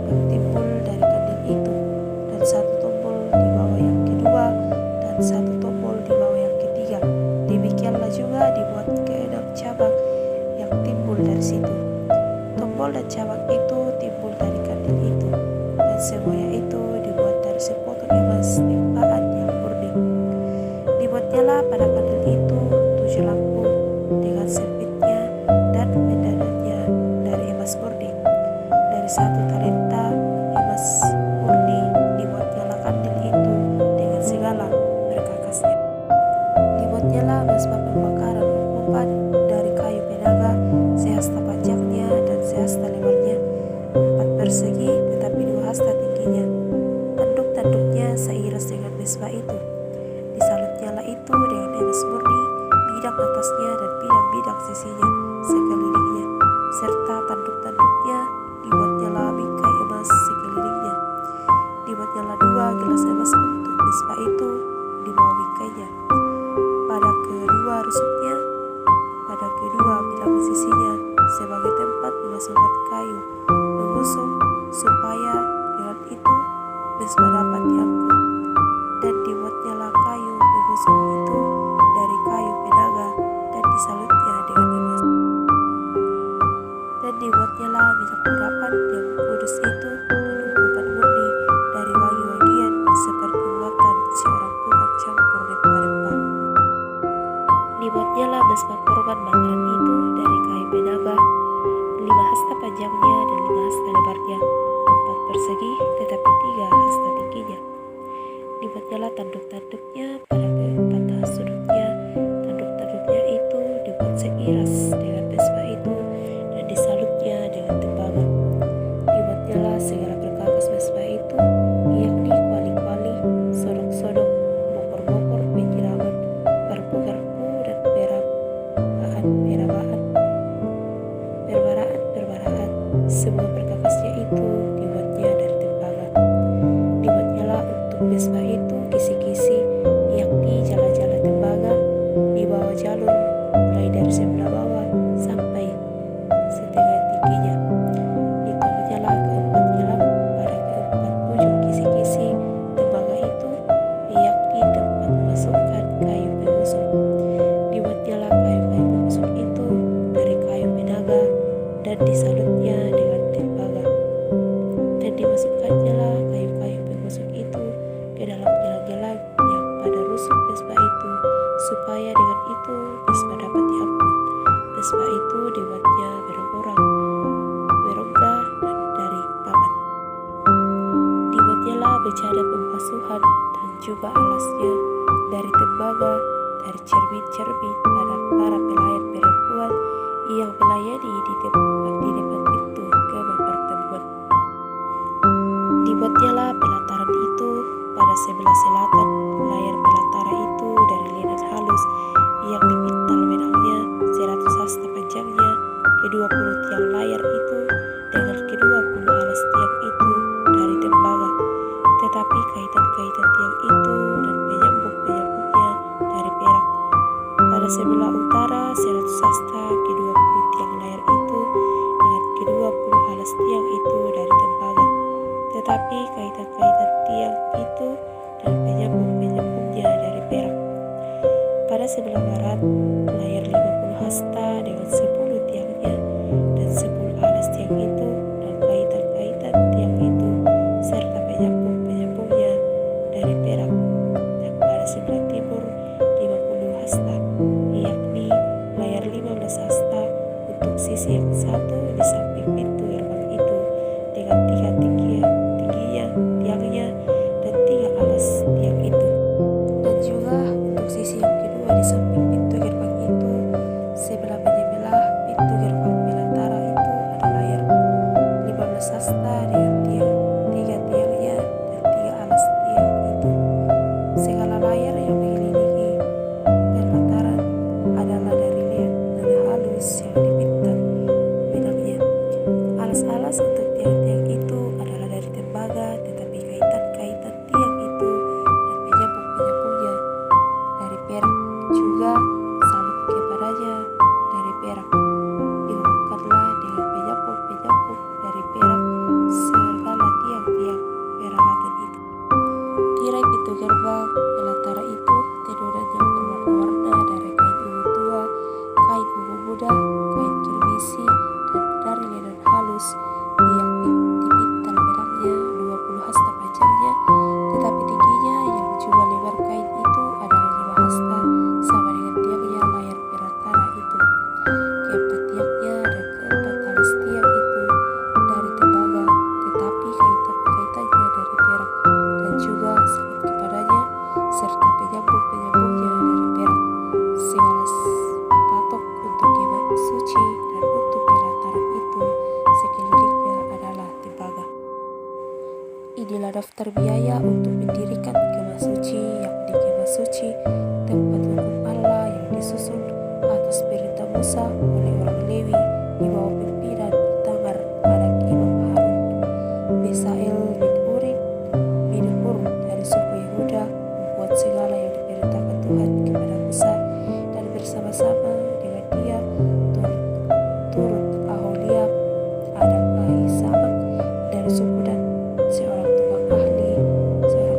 yang timbul dari kandil itu, dan 1 tombol di bawah yang kedua, dan 1 tombol di bawah yang ketiga. Demikianlah juga dibuat ke-6 cabang yang timbul dari situ. Tombol dan cabang itu timbul dari kandil itu, dan semuanya itu dibuat dari sepotong emas tempaan yang murni. Dibuatnyalah pada kandil itu 7 lampu dengan sempitnya dan pendananya dari emas murni. Dari 1 talenta emas murni dibuatnyalah kandil itu dengan segala perkakasnya. Dibuatnyalah mesbah pembakaran umpan dari kayu penaga, 1 hasta panjangnya dan 1 hasta lebarnya, 4 persegi tetapi 2 hasta tingginya. Tanduk-tanduknya seiras dengan mesbah itu. Disalutnyalah itu dengan emas murni, bidang atasnya dan bidang-bidang sisinya sekelilingnya, serta tanduk-tanduknya dibuatnyalah bingkai emas sekelilingnya. Dibuatnyalah 2 gelas emas untuk mesbah itu di bawah bingkainya. Pada kedua rusuknya, pada kedua bidang sisinya sebagai tempat memasukkan kayu mengusung supaya dengan itu mesbah dapat diangkut. Dan dibuatnyalah kayu mengusung itu dari kayu penaga dan disalutnya dengan emas. Dan dibuatnyalah minyak urapan yang kudus itu dan ungkupan murni dari wangi-wangian seperti buatan seorang tukang campur rempah-rempah. Dibuatnyalah mesbah korban bakaran itu dari kayu penaga, 5 hasta panjangnya dan 5 hasta lebarnya, 4 persegi tetapi 3 hasta tingginya. Dibuatnyalah tanduk-tanduknya pada ke 4 sudutnya. Tanduk-tanduknya itu dibuat seiras Vespa itu kisi-kisi, yakni jala-jala tembaga di bawah jalur mulai dari sebelah bawah sampai setengah tingginya. Di tengahnya lah keempat nyelam pada keempat ujung kisi-kisi tembaga itu, yakni tempat memasukkan kayu pengusung. Dibuatnya lah kayu-kayu pengusung itu dari kayu penaga dan disalutnya dengan tembaga. Dan dimasukkannya lah kayu-kayu pengusung itu ke dalam gelang-gelang yang pada rusuk Vespa itu, supaya dengan itu Vespa dapat diangkut. Vespa itu dibuatnya berongga dan dari papan. Dibuatnya lah bejana pembasuhan dan juga alasnya dari tembaga, dari cermin-cermin pada para pelayan perempuan yang melayani di depan pintu kamar pertemuan. Dibuatnya lah pelataran itu pada sebelah selatan. Layar pelataran itu dari linen halus yang dipintal benangnya 100 hasta panjangnya, ke-20 tiang layar itu dengan ke-20 alas tiang itu dari tembaga, tetapi kaitan-kaitan tiang itu dan penyambung-penyambungnya dari perak. Pada sebelah utara 100 hasta ke-20 tiang layar itu dengan ke-20 alas tiang itu dari tembaga, tetapi kaitan-kaitan tiang itu dan penyambung-penyambungnya dari perak. Pada sebelah barat, layar 50 hasta dengan 10 tiangnya dan 10 alas tiang itu dan kaitan-kaitan tiang itu serta penyambung-penyambungnya dari perak. Dan pada sebelah timur 50 hasta, yakni layar 15 hasta untuk sisi yang satu di samping pintu gerbang itu dengan 3 tingginya tiangnya dan 3 alas tiang itu. Dan juga untuk sisi yang kedua di samping pintu gerbang itu, sebelah penyebelah pintu gerbang belantara itu ada layar 15 hasta dengan 3 tiangnya dan 3 alas tiang itu. Segala layar yang mengelilingi pelataran adalah dari linen halus yang dipintal benangnya. Alas-alas untuk tiang-tiang itu adalah dari tembaga, tetapi kaitan-kaitan tiang itu dan penyambung-penyambungnya dari perak, juga salut kepadanya dari perak. Dihubungkanlah dengan penyambung-penyambung dari perak segala tiang-tiang peralatan itu. Tirai pintu gerbang pelantara itu tenunan yang berwarna-warna dari kain ungu tua, kain ungu muda, kain kirmisi, dan dari linen halus yang dipintal benangnya 20 hasta panjangnya, tetapi tingginya yang juga lebar kain itu adalah 5 hasta, sama dengan tiangnya layar pelantara itu. Keempat tiangnya dan keempat alas tiang itu dari tembaga, tetapi kaitan-kaitannya dari perak, dan juga salut kepadanya serta penyambung-penyambungnya dari perak. Segala patok untuk kemah suci dan untuk pelataran itu sekelilingnya adalah tembaga. Inilah daftar biaya untuk mendirikan kemah suci, yakni kemah suci tempat hukum Allah yang disusun atas perintah Musa oleh orang Lewi di bawah pimpinan Itamar anak Imam Harun. Besaleel bin Hur dari suku Yehuda membuat segala yang diperintahkan Tuhan kepada Musa, dan bersama-sama dengan dia turut Aholiab anak Ahisamak dari suku Dan, seorang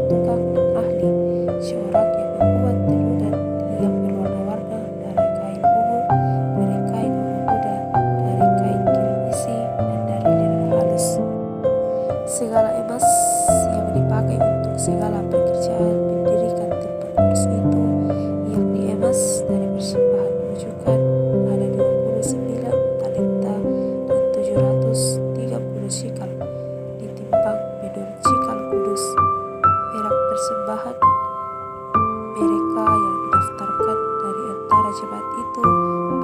tukang dan ahli, seorang yang membuat tenunan yang berwarna-warna dari kain ungu muda, dari kain kirmisi, dan dari linen halus. Segala emas yang dipakai untuk segala pekerjaan mendirikan tempat kudus itu, yakni emas dari persembahan rujukan, ada 29 talenta dan 730 shikal, ditimbang menurut shikal kudus. Perak persembahan mereka yang didaftarkan dari antara jemaat itu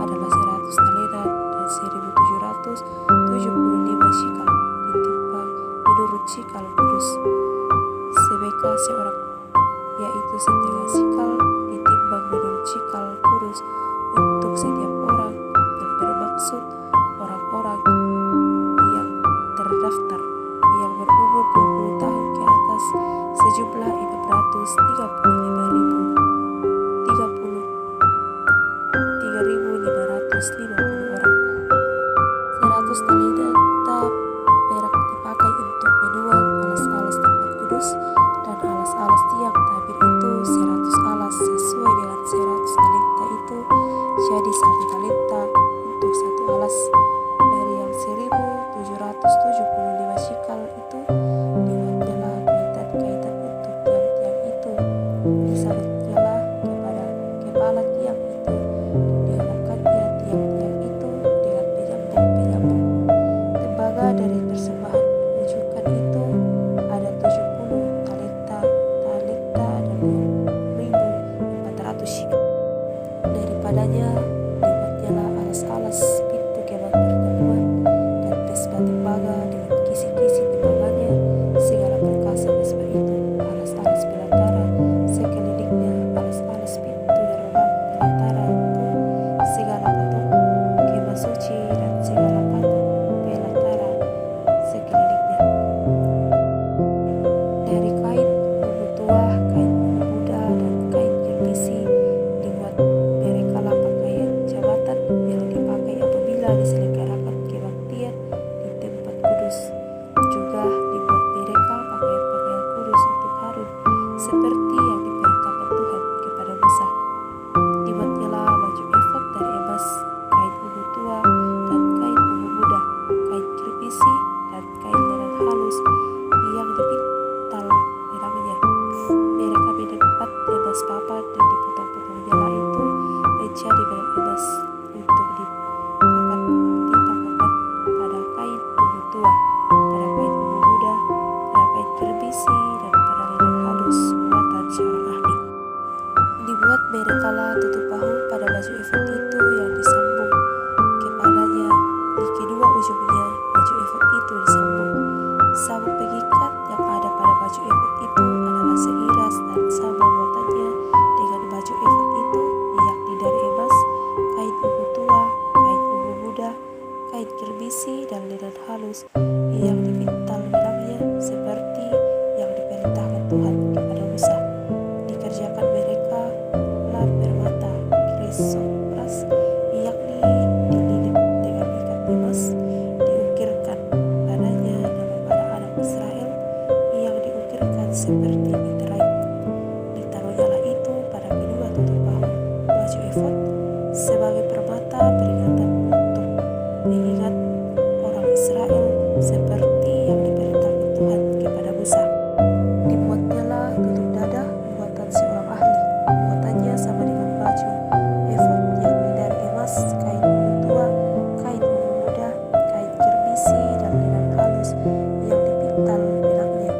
adalah 100 talenta dan 1775 shikal, ditimbang menurut shikal kudus. Sebeka seorang, yaitu setengah shikal, ditimbang menurut shikal kudus untuk setiap orang, yang bermaksud orang-orang yang terdaftar yang berumur 20 tahun ke atas, sejumlah 60 Merekalah tutup bahu pada baju efod itu yang disambung kepadanya. Di kedua ujungnya baju efod itu disambung. Sabuk pengikat yang ada pada baju efod itu adalah seiras dan sama buatannya dengan baju efod itu, yakni dari emas, kain ungu tua, kain ungu muda, kain kirmisi, dan lenan halus yang dipintal benangnya seperti yang diperintahkan Tuhan kepada Musa. Dikerjakan mereka lah permata krisopras, yakni dililit dengan ikat emas, diukirkan padanya nama para anak Israel yang diukirkan seperti meterai. Ditaruhnyalah itu pada kedua tutup bahu baju efod sebagai permata peringatan untuk mengingat orang Israel seperti yang diperintahkan Tuhan kepada Musa. Dibuatnyalah tutup dada buatan seorang ahli. Buatannya sama dengan baju efod, yakni dari emas, kain ungu tua, kain ungu muda, kain kirmisi, dan lenan halus yang dipintal benangnya.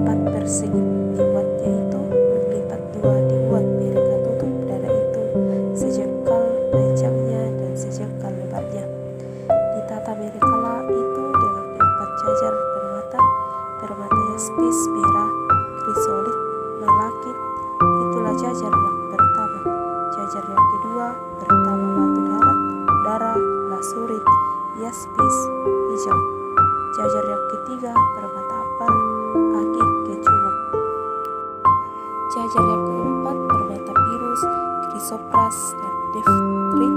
4 persegi dibuatnya itu, melipat 2 dibuat mereka tutup dada itu, sejengkal panjangnya dan sejengkal lebarnya. Ditata merekalah itu dengan 4 jajar permata yaspis merah, krisolit, malakit. Itulah jajar yang pertama. Jajar yang kedua bertama batu darah, lasurit, yaspis, hijau. Jajar yang ketiga permata apel, agik, kecubung. Jajar yang keempat permata pirus, krisopras, dan neftrit,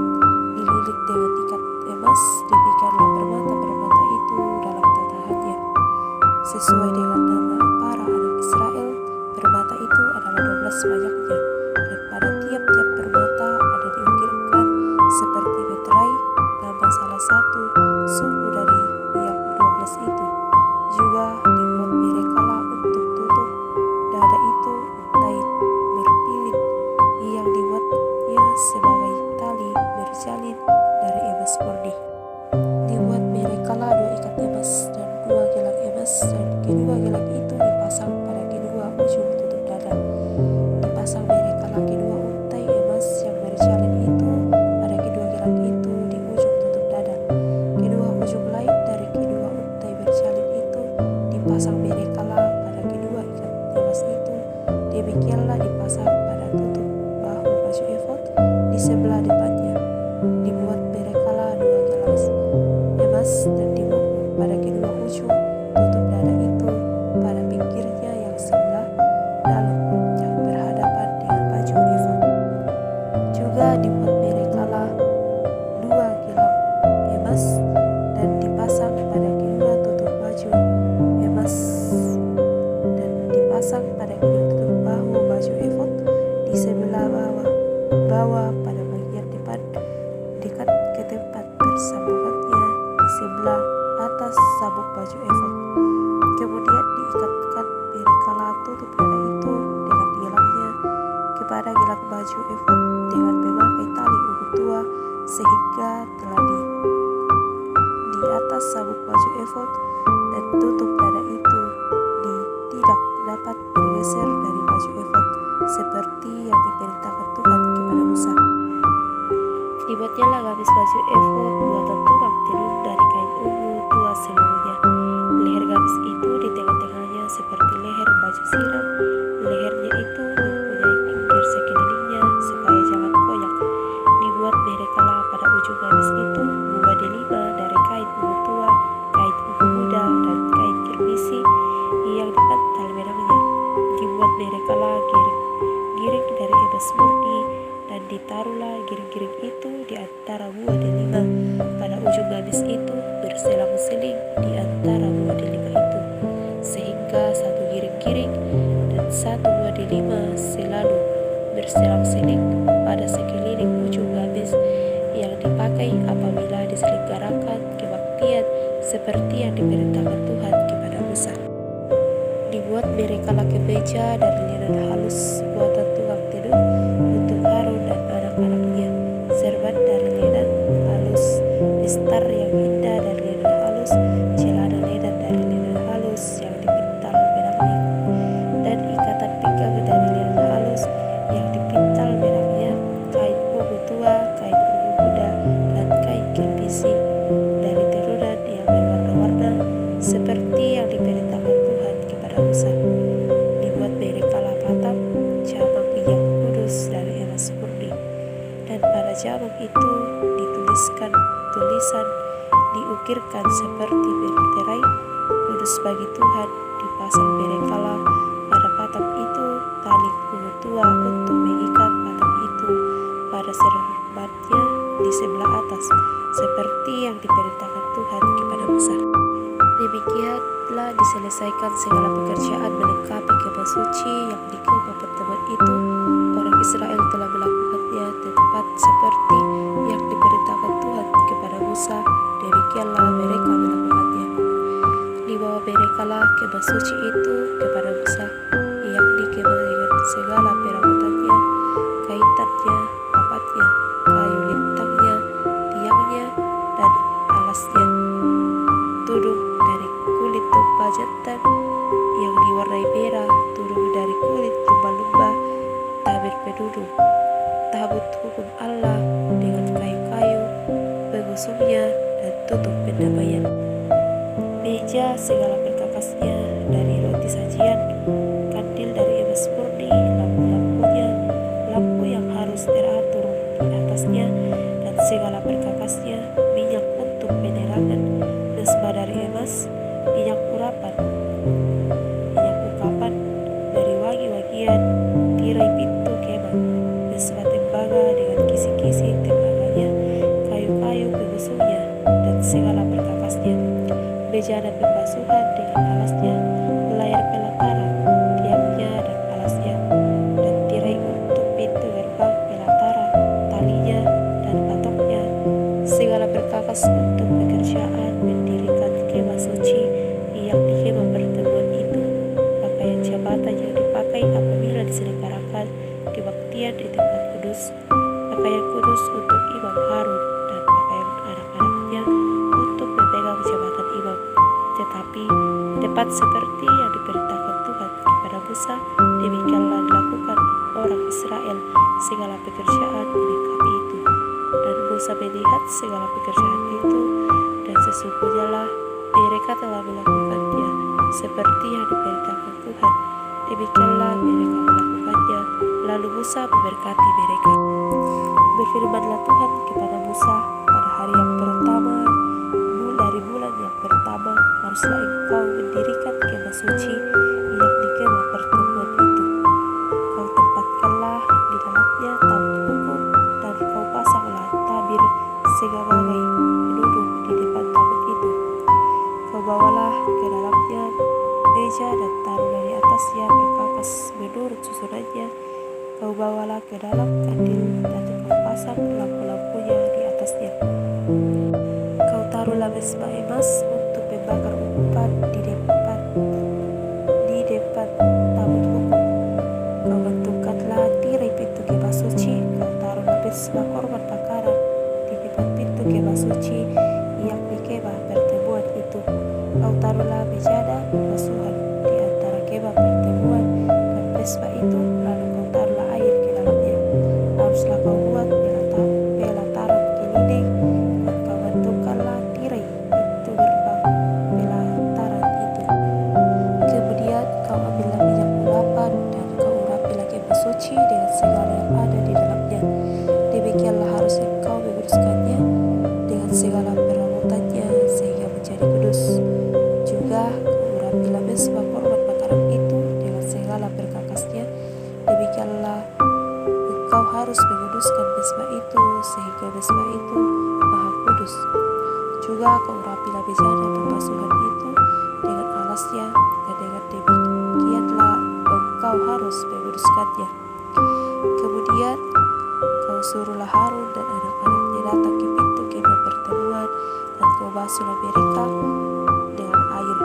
dililit dengan ikat emas. Demikianlah permata-permata itu dalam tatahannya sesuai dengan nama para anak Israel. Permata itu adalah 12 banyaknya, dan pada tiap-tiap permata ada diukirkan seperti meterai nama salah satu suku dari yang 12 itu. Juga dibuat merekalah untuk tutup dada itu untai berpilit yang dibuatnya sebagai tali berjalin dari emas murni. Dibuat merekalah 2 ikat emas dan 2 gelang emas, dan kedua gelang itu dipasang pada kedua ujung tutup dada. Dipasang merekalah kedua untai emas yang berjalin itu pada kedua gelang itu di ujung tutup dada. Kedua ujung lain dari kedua untai berjalin itu dipasang merekalah pada kedua ikat emas itu. Demikianlah dipasang pada tutup bahu baju efod di sebelah depannya. Dibuat merekalah 2 gelang emas dan dibungkus pada kedua ujung tutup dada itu pada pinggirnya yang sebelah dalam yang berhadapan dengan baju efod. Juga dibuat merekalah 2 gelang emas dan dipasang pada kedua tutup baju emas dan dipasang pada kedua tutup bahu baju efod di sebelah bawah pada bagian depan dekat ke tempat persambungannya di sebelah atas sabuk baju efod. Kemudian diikatkan merekalah tutup dada itu dengan gelangnya kepada gelang baju efod dengan memakai tali ungu tua, sehingga telah di atas sabuk baju efod, dan tutup dada itu tidak dapat bergeser dari baju efod seperti yang diperintahkan Tuhan kepada Musa. Dibuatnyalah gamis baju efod buatan tukang tenun dari kain ungu tua seluruhnya. Leher gamis itu di tengah-tengahnya seperti leher baju siram. Lehernya itu mempunyai pinggir sekelilingnya supaya jangan koyak. Dibuat merekalah pada ujung gamis itu 2 delima dari kain ungu tua, kain ungu muda, dan kain kirmisi yang dipantal benangnya. Dibuat merekalah giring dari emas murni, dan ditaruhlah giring-giring itu di antara 2 delima pada ujung gamis itu berselang-seling di antara 2 delima itu, sehingga 1 giring-giring dan 1 buah delima selalu berselang-seling pada sekeliling ujung gamis yang dipakai apabila diselenggarakan kebaktian seperti yang diperintahkan Tuhan kepada Musa. Dibuat merekalah kemeja dari lenan halus buatan tukang tenun untuk Harun dan anak-anaknya, serban dari lenan halus, mistar yang indah dari lenan halus, celana lenan dari lenan halus yang dipintal benangnya, dan ikatan pinggang dari lenan halus yang dipintal dipikirkan seperti berterai kudus bagi Tuhan. Dipasang berekalah pada patam itu tali kuku tua untuk mengikat patam itu pada serbatnya di sebelah atas, seperti yang diperintahkan Tuhan kepada Musa. Demikianlah diselesaikan segala pekerjaan melengkapi kemah suci yang di kemah pertemuan itu. Orang Israel telah melakukannya tepat seperti yang diperintahkan Tuhan kepada Musa. Demikianlah mereka melakukannya. Dibawa merekalah kemah suci itu kepada Musa, yakni kemah dengan segala perabotannya, kaitannya, papatnya, kayu lintangnya, tiangnya, dan alasnya, tudung dari kulit domba jantan yang diwarnai merah, tudung dari kulit lumba-lumba, tabir penduduk, tabut hukum Allah dengan kayu-kayu, pengusungnya, dan tutup pendamaian. Meja segala perkakasnya dari roti sajian, kandil dari emas murni, lampu-lampunya, lampu yang harus teratur di atasnya, dan segala perkakasnya, minyak untuk penerangan, mesbah dari emas, minyak urapan, minyak ukapan dari wangi-wangian, tirai pintu kemah, mesbah tembaga dengan kisi-kisi tembaganya, kayu-kayu pengusungnya, dan segala perkakasnya, bejana pembasuhan dengan alasnya, layar pelataran, tiangnya dan alasnya, dan tirai untuk pintu gerbang pelataran, talinya dan patoknya, segala perkakas untuk pekerjaan mendirikan kemah suci yang di kemah pertemuan itu, pakaian jabatan yang dipakai apabila diselenggarakan kebaktian di tempat kudus, pakaian kudus untuk imam Harun dan pakaian anak-anaknya untuk memegang jabatan imam. Tetapi tepat seperti yang diperintahkan Tuhan kepada Musa, demikianlah dilakukan orang Israel segala pekerjaan melengkapi itu. Dan Musa melihat segala pekerjaan itu, dan sesungguhnya lah mereka telah melakukannya seperti yang diperintahkan Tuhan. Demikianlah mereka melakukannya. Lalu Musa memberkati mereka. Berfirmanlah Tuhan kepada Musa pada hari yang pertama dari bulan yang pertama, haruslah engkau mendirikan kemah suci yang di kemah pertemuan itu. Kau tempatkanlah di dalamnya tabut hukum, dan kau pasanglah tabir sebagai penduduk di depan tabut itu. Kau bawalah ke dalamnya meja dan taruhlah di atasnya perkakas menurut susunannya. Kau bawalah ke dalam kandil dan kau pasang lampu-lampunya di atasnya. Kau taruhlah mesbah emas untuk membakar ukupan di depan tabut hukum. Kau bentukkanlah tirai pintu kemah suci. Kau taruhlah mesbah korban bakaran di depan pintu kemah suci yang di kemah pertemuan itu. Kau taruhlah bejana pembasuhan di antara kemah pertemuan dan mesbah itu, lalu kau taruhlah air ke dalamnya. Haruslah kau buat pelataran gelinding, dan kau bentukkanlah tirai pintu gerbang pelataran itu. Kemudian kau ambillah minyak urapan dan kau urapilah kemah suci dengan segala yang ada di dalamnya. Demikianlah harus engkau menguduskannya dengan segala perabotannya sehingga menjadi kudus. Juga kau urapilah mesbah korban bakaran itu dengan segala perkakasnya. Demikianlah engkau harus menguduskan mesbah itu sehingga mesbah itu maha kudus. Juga kau urapilah bejana pembasuhan itu dengan alasnya, dan dengan demikianlah engkau harus menguduskannya. Kemudian kau suruhlah Harun dan anak-anaknya datang ke pintu kemah pertemuan, dan kau basuhlah mereka dengan air.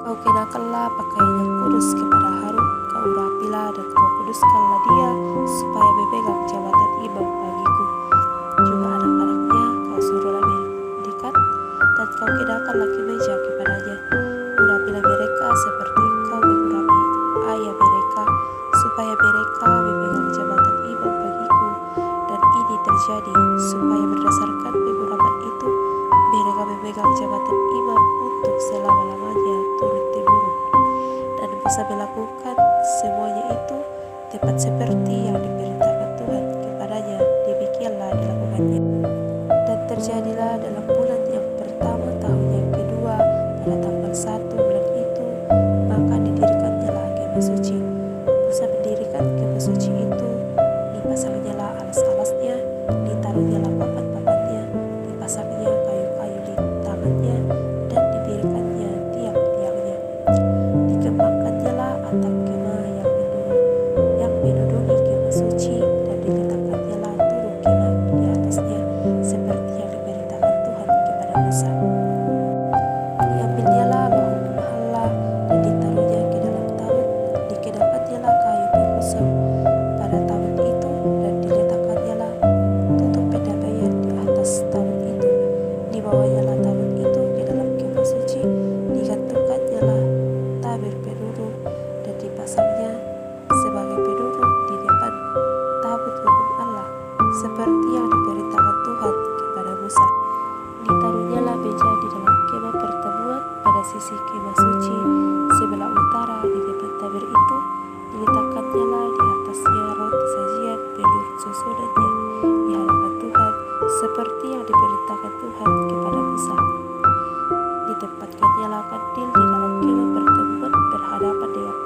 Kau kenakanlah pakaian yang kudus kepada Harun, kau urapilah dan kau kuduskanlah dia supaya memegang jabatan imam bagiku. Juga anak-anaknya kau suruhlah mendekat, dan kau kenakanlah kemeja kepadanya. Urapilah mereka seperti engkau mengurapi ayah mereka, supaya mereka memegang jabatan imam bagiku. Dan ini terjadi supaya berdasarkan pengurapan itu mereka memegang jabatan imam untuk selama-lamanya turun-temurun. Dan Musa melakukan semuanya itu tepat seperti yang diperintahkan Tuhan kepadanya. Demikianlah dilakukannya. Dan terjadilah dalam bulan yang pertama tahun Diletakkannya lah di atasnya roti sajian menurut susunannya di hadapan Tuhan, seperti yang diperintahkan Tuhan kepada Musa. Ditempatkannya lah kandil di dalam kemah pertemuan berhadapan dengan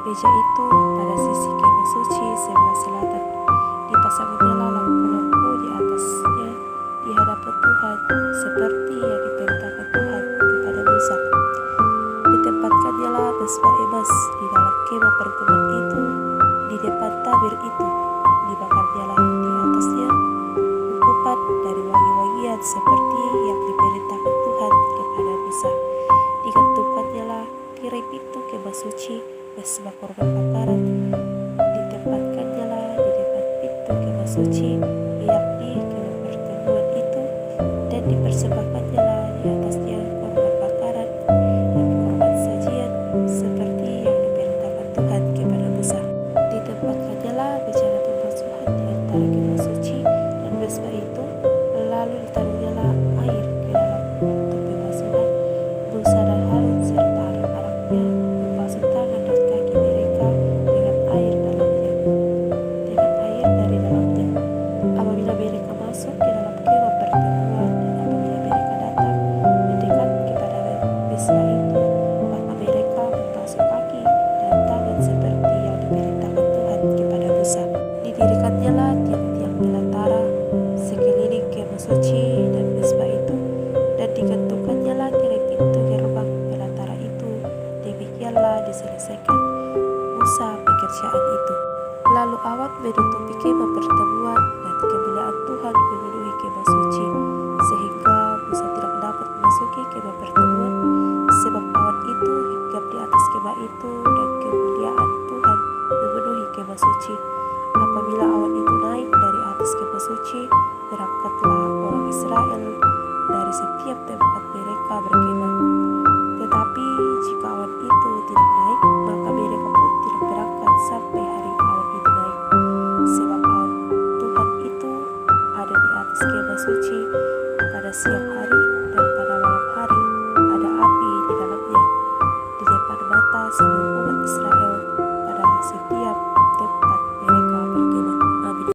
meja itu pada sisi kemah suci sebelah selatan. Dipasangnya lah lampu-lampu di atasnya di hadapan Tuhan, seperti yang diperintahkan Tuhan kepada Musa. Ditempatkannya lah mesbah emas di dalam kemah pertemuan itu di depan tabir itu. Dibakarnya lah di atasnya ukupan dari wangi-wangian seperti yang diperintahkan Tuhan kepada Musa. Digantungkannya lah tirai pintu kemah suci mesbah korban bakaran. Ditempatkannya lah di depan pintu kemah suci, yakni kemah pertemuan itu, dan dipersembahkannya lah di atasnya korban bakaran dan korban sajian seperti yang diperintahkan Tuhan kepada Musa. Ditempatkannya lah bejana pembasuhan di antara kemah suci dan mesbah itu, lalu ditaruhnya lah air ke dalam untuk pembasuhan. Musa dan Harun serta anak-anaknya membasuh tangan dan kaki mereka dengan air dari dalamnya. Apabila mereka masuk ke dalam kemah pertemuan dan apabila mereka datang mendekat kepada mesbah itu, maka mereka membasuh kaki dan tangan seperti yang diperintahkan Tuhan kepada Musa. Didirikannya lah tiang-tiang pelantara sekeliling kemah suci dan mesbah itu, dan digantungkannya lah tirai pintu gerbang pelantara itu. Demikianlah diselesaikan Musa pekerjaan itu. Lalu awan menutupi kemah pertemuan dan kemuliaan Tuhan memenuhi kemah suci, sehingga Musa tidak dapat memasuki kemah pertemuan, sebab awan itu hinggap di atas kemah itu dan kemuliaan Tuhan memenuhi kemah suci. Apabila awan itu naik dari atas kemah suci, berangkatlah orang Israel dari setiap tempat mereka berkemah. Tetapi jika awan itu tidak naik, maka mereka pun tidak berangkat sampai hari awan itu naik, sebab awan Tuhan itu ada di atas kemah suci pada siang hari